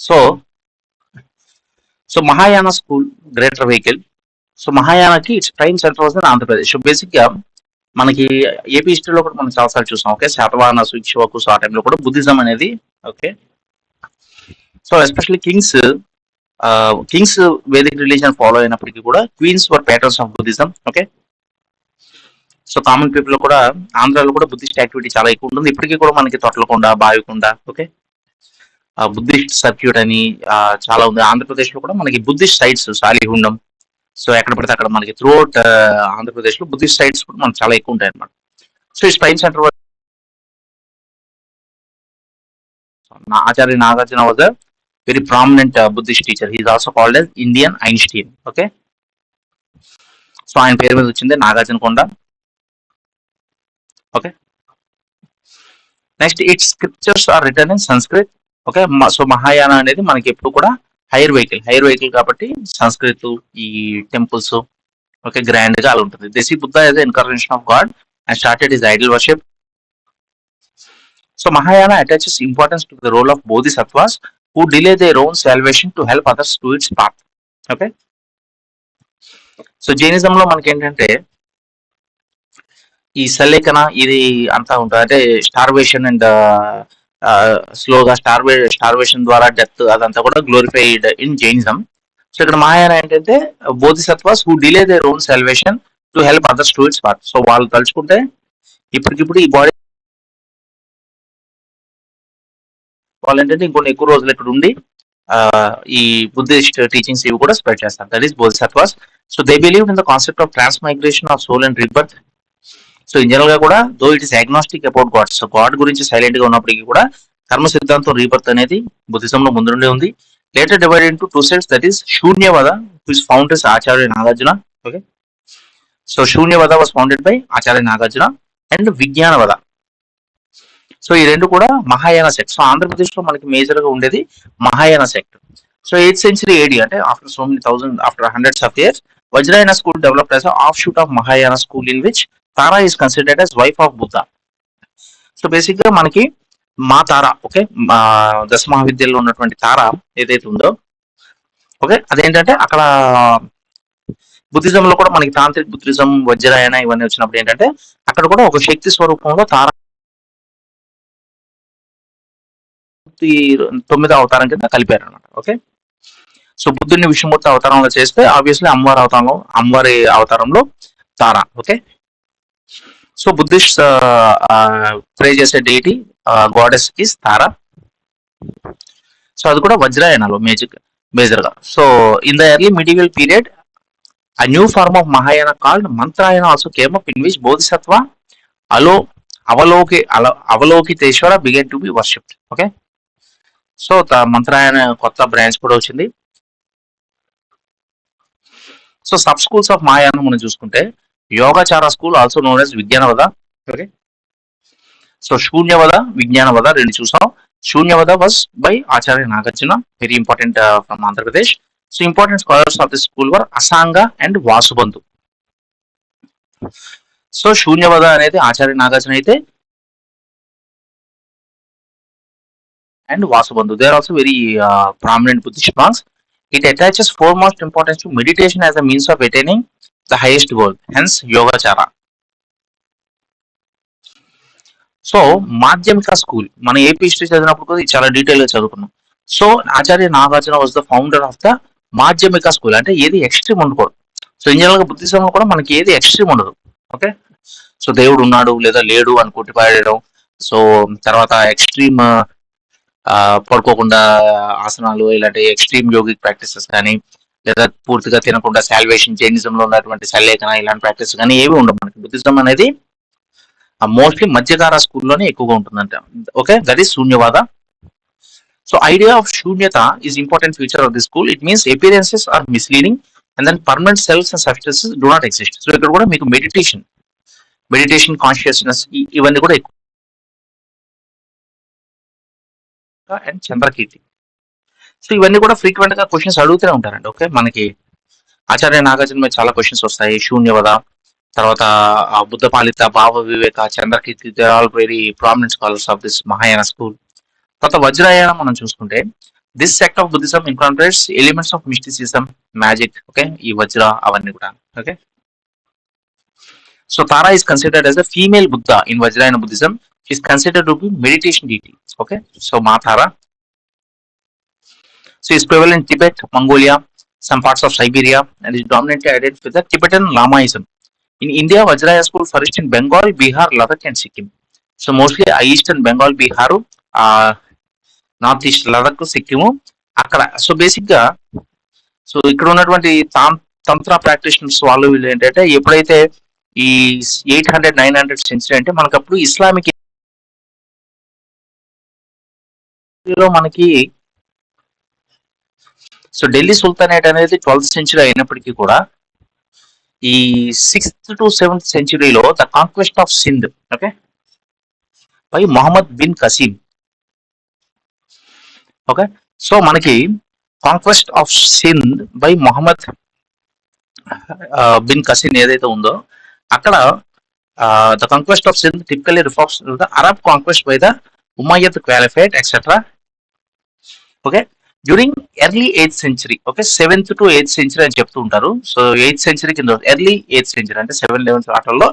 so so Mahayana school greater vehicle. So మహాయానకి its prime centre was in Andhra Pradesh. So basic గా మనకి ఏపీ హిస్టరీలో కూడా మనం చాలాసార్లు చూసాం. ఓకే, శాతవాహన ఇక్ష్వాకు ఆ టైంలో కూడా బుద్ధిజం అనేది. Okay, so especially kings vedic religion follow అయినప్పటికీ కూడా queens were patterns of Buddhism. Okay, so common people కూడా ఆంధ్రాలో కూడా బుద్ధిస్ట్ యాక్టివిటీ చాలా ఎక్కువ ఉంటుంది. ఇప్పటికీ కూడా మనకి Thotlakonda, Bavikonda, okay, Buddhist circuit అని చాలా ఉంది. ఆంధ్రప్రదేశ్ లో కూడా మనకి బుద్ధిస్ట్ సైట్స్ సాలిహుండం, సో ఎక్కడ పడితే అక్కడ మనకి త్రూ అవుట్ ఆంధ్రప్రదేశ్ లో బుద్ధిస్ట్ సైట్స్ కూడా మనకు చాలా ఎక్కువ ఉంటాయి అనమాట. సో ఈ prime centre Acharya Nagarjuna was a very prominent Buddhist teacher. He is also called as Indian Einstein. Okay, so ఆయన పేరు మీద వచ్చింది Nagarjuna Konda. Okay, next it's scriptures are written in Sanskrit. Okay, so Mahayana అనేది మనకి ఎప్పుడు కూడా హైయర్ వెహికల్ కాబట్టి సంస్కృత్, ఈ టెంపుల్స్, ఓకే, గ్రాండ్ గా అలా ఉంటుంది. They see Buddha is incarnation of god and started is idol worship. So Mahayana attaches importance to the role of bodhisattvas who delay their own salvation to help others to its path. Okay, so జైనిజంలో మనకి ఏంటంటే ఈ సల్లేఖన ఇది అంతా ఉంటుంది. అంటే స్టార్వేషన్ అండ్ స్లోగా స్టార్వేషన్ ద్వారా డెత్ అదంతా కూడా గ్లోరిఫైడ్ ఇన్ జైనిజం. సో ఇక్కడ మహాయాన ఏంటంటే bodhisattvas who delay their own salvation to help others to its path. So వాళ్ళు తలుచుకుంటే ఇప్పటికిప్పుడు ఈ బాడీ వాళ్ళు ఏంటంటే ఇంకొన్ని ఎక్కువ రోజులు ఇక్కడ ఉండి ఈ బుద్ధిస్ట్ టీచింగ్స్ ఇవి కూడా స్ప్రెడ్ చేస్తారు. That is Bodhisattvas. So they believe in the concept of transmigration of soul and rebirth. So in general గా కూడా though it is agnostic about God. So God గురించి సైలెంట్ గా ఉన్నప్పటికీ కూడా కర్మ సిద్ధాంతం రీబర్త్ అనేది బుద్ధిజంలో ముందు నుండి ఉంది. Later divided into two sets, that is Shunyavada which founders Acharya Nagarjuna. Okay, so Shunyavada was founded by Acharya Nagarjuna and Vijnanavada. So ఈ రెండు కూడా మహాయాన సెక్ట్. సో ఆంధ్రప్రదేశ్ లో మనకి మేజర్ గా ఉండేది Mahayana sect. So 8th century AD, అంటే after so many thousand after hundreds of years, వజ్రాయన school developed as of shoot of Mahayana school in which Tara is considered as wife of Buddha. So basic గా మనకి మా తార, ఓకే, దశ మహావిద్యలో ఉన్నటువంటి తార ఏదైతే ఉందో, ఓకే, అదేంటంటే అక్కడ బుద్ధిజంలో కూడా మనకి తాంత్రిక్ బుద్ధిజం, వజ్రాయన ఇవన్నీ వచ్చినప్పుడు ఏంటంటే అక్కడ కూడా ఒక శక్తి స్వరూపంలో తార 9వ అవతారం కింద కలిపారు అనమాట. ఓకే, సో బుద్ధుడిని విష్ణుమూర్తి అవతారంలో చేస్తే ఆబ్వియస్లీ అమ్మవారి అవతారంలో తార. ఓకే, సో బుద్ధిస్ట్ ప్రే చేసే డేటీ గాడెస్ ఇస్ తార. సో అది కూడా వజ్రాయనలో మేజర్ గా. So in the early medieval period a new form of Mahayana called Mantrayana also came up, in which Bodhisattva Avalokiteshvara began to be worshipped. Okay, so Mantrayana కొత్త బ్రాంచ్ కూడా వచ్చింది. సో సబ్ స్కూల్స్ ఆఫ్ మహాయానం మనం చూసుకుంటే Yogachara school also known as Vijnanavada. Okay, so Shunyavada, Vijnanavada రెండు చూసాం. Shunyavada was by Acharya Nagarjuna, very important from Andhra Pradesh. So important scholars of the school were Asanga and Vasubandhu. So Shunyavada అనేది ఆచార్య నాగార్జున అయితే and Vasubandhu. They are also very prominent Buddhist monks. It attaches foremost importance to meditation as a means of attaining the highest goal, hence Yogachara. So మాధ్యమిక స్కూల్ మన ఏపీ హిస్టరీ చదివినప్పుడు కూడా చాలా డీటెయిల్ గా చదువుకున్నాం. So Acharya Nagarjuna was the founder of the మాధ్యమిక స్కూల్. అంటే ఏది ఎక్స్ట్రీమ్ ఉండకూడదు. సో ఇన్ జనరల్ గా బుద్ధిజంలో కూడా మనకి ఏది ఎక్స్ట్రీమ్ ఉండదు. ఓకే, సో దేవుడు ఉన్నాడు లేదా లేడు అని కొట్టిపాడడం, సో తర్వాత ఎక్స్ట్రీమ్ పడుకోకుండా ఆసనాలు, ఇలాంటి ఎక్స్ట్రీమ్ యోగిక్ ప్రాక్టీసెస్ కానీ, లేదా పూర్తిగా తినకుండా సాల్వేషన్, జైనిజంలో ఉన్నటువంటి సల్లేఖన ఇలాంటి ప్రాక్టీస్ కానీ ఏవి ఉండవు మనకి. బుద్ధిజం అనేది మోస్ట్లీ మధ్యకార స్కూల్లోనే ఎక్కువగా ఉంటుందంట. Okay, that is Shunyavada. So idea of shunyata is important feature of the school. It means appearances are misleading and then permanent selfs and substances do not exist. So ఇక్కడ కూడా మీకు మెడిటేషన్ కాన్షియస్నెస్ ఇవన్నీ కూడా ఎక్కువ. అండ్ చంద్రకీర్తి. సో ఇవన్నీ కూడా ఫ్రీక్వెంట్ గా క్వశ్చన్స్ అడుగుతూనే ఉంటారండి. ఓకే, మనకి ఆచార్య నాగార్జున మీద చాలా క్వశ్చన్స్ వస్తాయి. శూన్యవద, తర్వాత Buddha Palita, Bhava Viveka, Chandrakirti, they all very prominent scholars of this Mahayana school. తర్వాత వజ్రాయన మనం చూసుకుంటే this sect of Buddhism incorporates elements of mysticism, magic, okay, ఈ వజ్ర అవన్నీ కూడా. Okay, so Tara is considered as a female Buddha in Vajrayana Buddhism. She is considered to be meditation deity. Okay, so Ma Tara. So is prevalent in Tibet, Mongolia, some parts of Siberia, and is dominantly identified with the Tibetan Lamaism. In India, Vajraya school flourished in Bengal, Bihar, Ladakh, and Sikkim. So mostly eastern Bengal, Bihar, north east Ladakh, Sikkim అక్కడ. సో బేసిక్ గా సో ఇక్కడ ఉన్నటువంటి తంత్ర ప్రాక్టీషనర్స్ వాళ్ళు వీళ్ళు ఏంటంటే ఎప్పుడైతే ఈ 800-900 సెంచరీ అంటే మనకు అప్పుడు ఇస్లామిక్ లో మనకి సో ఢిల్లీ సుల్తానేట్ అనేది 12th సెంచరీ అయినప్పటికీ కూడా ఈ 6th to 7th సెంచరీలో the conquest of Sindh, okay, by Mohammad bin Qasim. Okay, so మనకి conquest of Sindh by Mohammad bin Qasim ఏదైతే ఉందో అక్కడ the conquest of Sindh typically refers to the Arab conquest by the Umayyad caliphate etcetera. Okay, during early 8th century, okay, 7th to 8th century అని చెప్తూ ఉంటారు. సో 8th సెంచరీ కింద ఎర్లీ 8th సెంచరీ అంటే 7-11 ఆటల్లో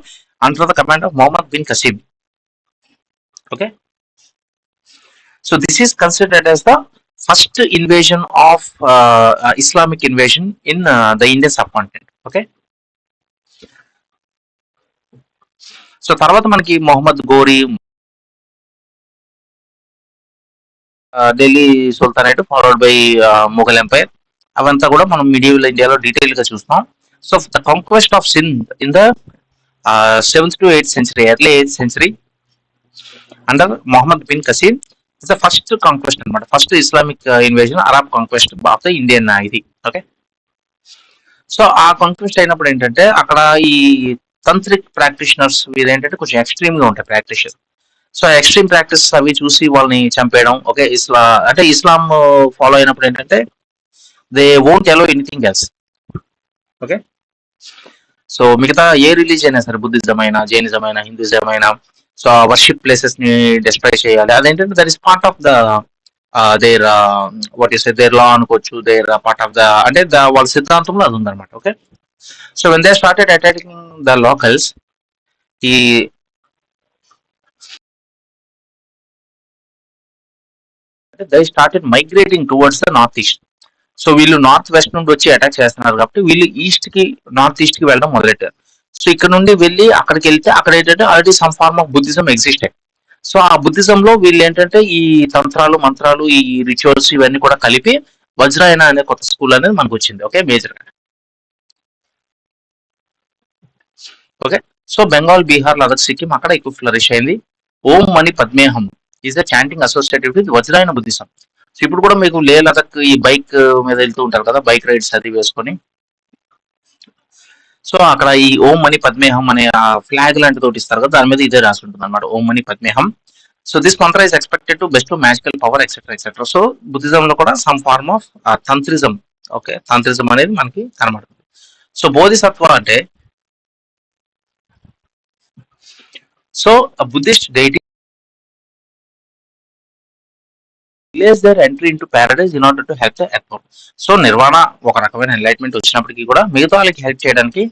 under the command of Mohammed bin Qasim. Okay, so this is considered as the first invasion of Islamic invasion in the Indian subcontinent. Okay, so తర్వాత మనకి Mohammad Ghori, Delhi sultanate followed by Mughal empire, అవంతా కూడా మనం మిడియవల్ ఇండియాలో డీటెయిల్ గా చూస్తాం. So the conquest of Sindh in the 7th to 8th century, early 8th century under Mohammad bin Qasim is the first conquest అనమాట, first Islamic invasion, Arab conquest of the Indian ఇది. ఓకే, సో ఆ కాంక్వెస్ట్ అయినప్పుడు ఏంటంటే అక్కడ ఈ తంత్రిక్ ప్రాక్టీషనర్స్ వీరేంటంటే కొంచెం ఎక్స్ట్రీమ్ గా ఉంటాయి ప్రాక్టీషనర్. సో ఎక్స్ట్రీమ్ ప్రాక్టీస్ అవి చూసి వాళ్ళని చంపేయడం. ఓకే, ఇస్లాం ఫాలో అయినప్పుడు ఏంటంటే they won't allow anything else. Okay, so మిగతా ఏ రిలీజియన్ అయినా సరే, బుద్ధిజం అయినా, జైనిజం అయినా, హిందూజం అయినా, సో ఆ వర్షిప్ ప్లేసెస్ ని డిస్ట్రాయ్ చేయాలి. అదేంటంటే that is part of the their what is their law అనుకోవచ్చు, దేర్ పార్ట్ ఆఫ్ ద అంటే వాళ్ళ సిద్ధాంతంలో అది ఉందన్నమాట. Okay, so when they started attacking the locals, ఈ they started migrating towards the north east. So వీళ్ళు నార్త్ వెస్ట్ నుండి వచ్చి అటాక్ చేస్తున్నారు కాబట్టి వీళ్ళు ఈస్ట్ కి, నార్త్ ఈస్ట్ కి వెళ్ళడం మొదలెట్టారు. సో ఇక్కడ నుండి వెళ్ళి అక్కడికి వెళ్తే అక్కడ ఏంటంటే already some form of Buddhism existed. So ఆ బుద్ధిజంలో వీళ్ళు ఏంటంటే ఈ తంత్రాలు, మంత్రాలు, ఈ రిచువల్స్ ఇవన్నీ కూడా కలిపి వజ్రాయన అనే కొత్త స్కూల్ అనేది మనకు వచ్చింది. Okay, major. Okay, so Bengal, Bihar, Ladakh, Sikkim అక్కడ ఎక్కువ ఫ్లరిష్ అయింది. ఓం మణి పద్మేహం is the chanting associated with Vajrayana Buddhism. So ఇప్పుడు కూడా మీకు లే లదక్ ఈ బైక్ మీద వెళ్తూ ఉంటారు కదా, బైక్ రైడ్స్ అది వేసుకొని. సో అక్కడ ఈ ఓం మణి పద్మేహం అనే ఫ్లాగ్ లాంటి తోటి ఇస్తారు కదా, దాని మీద ఇదే రాసి ఉంటుంది అనమాట, ఓం మణి పద్మేహం. So this Mantra is expected to best magical power etcetera et cetera. So Buddhism లో కూడా సమ్ ఫార్మ్ ఆఫ్ తంత్రిజం, ఓకే, తంత్రిజం అనేది మనకి కనబడుతుంది. సో బోధిసత్వ అంటే so Buddhist deity delays their entry into paradise in order to help the earth. So nirvana ఒక రకమైన ఎన్లైట్మెంట్ వచ్చినప్పటికీ కూడా మిగతా వాళ్ళకి హెల్ప్ చేయడానికి,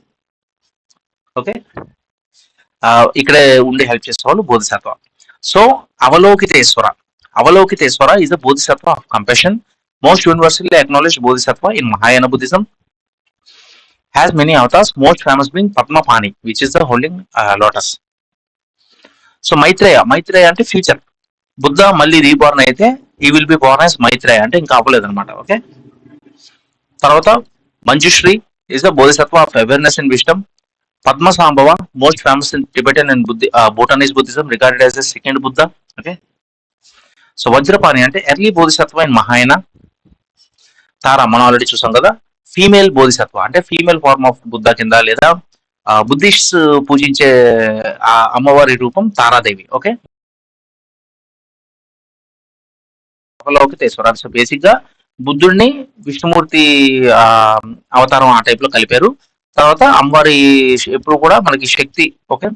ఓకే, ఇక్కడే ఉండి హెల్ప్ చేసే వాళ్ళు bodhisattva. So Avalokiteshvara, Avalokiteshvara is the bodhisattva of compassion, most universally acknowledged bodhisattva in Mahayana Buddhism, has many avatars, most famous being Padmapani, which is the holding lotus. So Maitreya అంటే ఫ్యూచర్. బుద్ధ మళ్ళీ రీబార్న్ అయితే he will be born as Maitreya, అంటే ఇంకా అవ్వలేదు అనమాట. ఓకే, తర్వాత Manjushri is the bodhisattva of awareness and wisdom. Padmasambhava most famous in Tibetan and Bhutanese Buddhism, regarded as the second Buddha. Okay, so Vajrapani అంటే ఎర్లీ బోధిసత్వ ఇన్ మహాయన. తారా మనం ఆల్రెడీ చూసాం కదా, ఫీమేల్ బోధిసత్వ అంటే ఫీమేల్ ఫార్మ్ ఆఫ్ బుద్ధ కింద, లేదా బుద్ధిస్ట్ పూజించే అమ్మవారి రూపం తారాదేవి. ఓకే, అవలోకితేశ్వర. సో బేసిక్ గా బుద్ధుడిని విష్ణుమూర్తి అవతారం ఆ టైప్ లో కలిపారు. తర్వాత అమ్మవారి ఎప్పుడు కూడా మనకి శక్తి, ఓకే,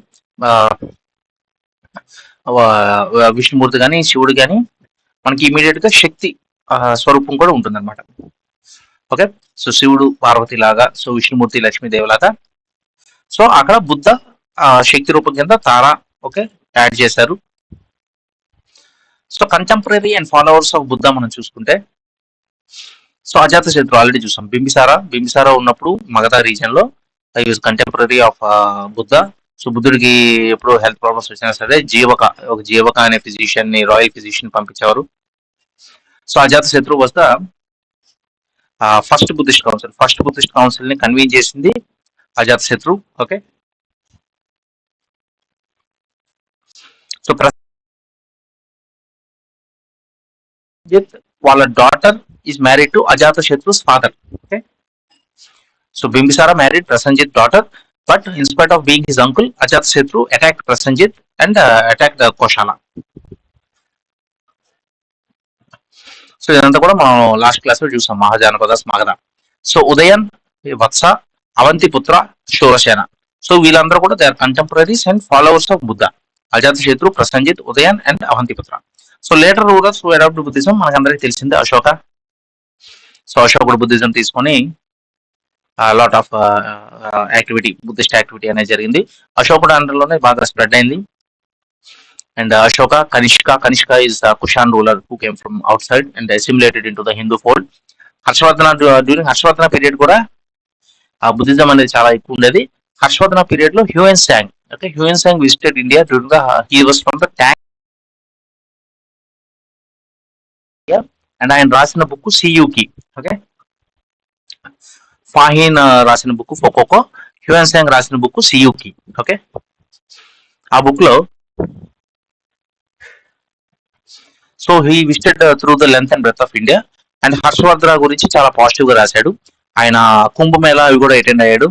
విష్ణుమూర్తి కానీ శివుడు కానీ మనకి ఇమీడియట్ గా శక్తి స్వరూపం కూడా ఉంటుందన్నమాట. ఓకే. సో శివుడు పార్వతి లాగా, సో విష్ణుమూర్తి లక్ష్మీదేవి లాగా, సో అక్కడ బుద్ధ శక్తి రూపం కింద తార, ఓకే, యాడ్ చేశారు. So contemporary and followers of Buddha మనం చూసుకుంటే, సో అజాత శత్రు ఆల్రెడీ చూసాం. బింబిసారా ఉన్నప్పుడు మగధ రీజన్ లో he was contemporary of Buddha. So బుద్ధుడికి ఎప్పుడు హెల్త్ ప్రాబ్లమ్స్ వచ్చినా సరే ఒక జీవక అనే ఫిజిషియన్ ని, royal physician పంపించేవారు. So Ajatashatru was the first Buddhist council ని కన్వీన్ చేసింది అజాత శత్రు. ఓకే. సో వాళ్ళ daughter is married to Ajatashatru's father. Okay. So Bimbisara married Prasenjit daughter, but in spite of being his uncle, Ajatashatru attacked Prasenjit and attacked Kosala. So ఇదంతా కూడా మనం లాస్ట్ క్లాస్ లో చూసాం, మహాజానపదాస్ మగధ. సో ఉదయన్, వత్స, అవంతి పుత్ర, శూరసేన. సో వీళ్ళందరూ కూడా they are contemporaries and followers of Buddha. Ajatashatru, Prasenjit, Udayan and Avantiputra. So later rulers who adopt Buddhism మనకందరికి తెలిసిందే, అశోక. సో అశోకుడు బుద్ధిజం తీసుకొని lot of activity, Buddhist activity అనేది జరిగింది. అశోకుడు అండర్లోనే బాగా స్ప్రెడ్ అయింది. And Ashoka, Kanishka is the Kushan ruler who came from outside and assimilated into the Hindu fold. Harshavardhana, during Harshavardhana period కూడా బుద్ధిజం అనేది చాలా ఎక్కువ ఉండేది. హర్షవర్ధన పీరియడ్ లో Hiuen Tsang, okay, Hiuen Tsang visited India during the, he was from the Tang, and ఆయన రాసిన బుక్ సియుకి. ఓకే. ఫాహీన్ రాసిన బుక్ ఫొకోకో, హ్యూయన్ సాంగ్ రాసిన బుక్ సియుకి. ఓకే. ఆ బుక్ లో so he visited through the length and breadth of India. And Harshavardhana గురించి చాలా పాజిటివ్ గా రాశాడు. ఆయన కుంభమేళ అవి కూడా అటెండ్ అయ్యాడు.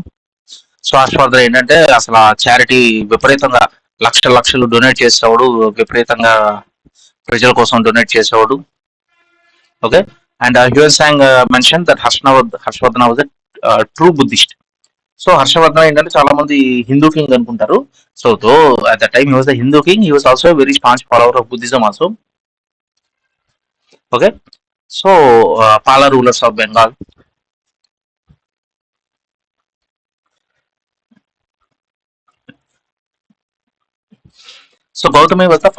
సో హర్షవర్ధన్ ఏంటంటే అసలు ఆ చారిటీ విపరీతంగా లక్షలు డొనేట్ చేసేవాడు, విపరీతంగా ప్రజల కోసం డొనేట్ చేసేవాడు. Okay. And Hiuen Tsang mention that Harshavardhan was true Buddhist. So Harshavardhan ఏంటంటే చాలా మంది హిందూ కింగ్ అనుకుంటారు. So though at the time he was the Hindu king, he was also very staunch follower of Buddhism also. Okay. So Pala rulers of Bengal. So Gautami was the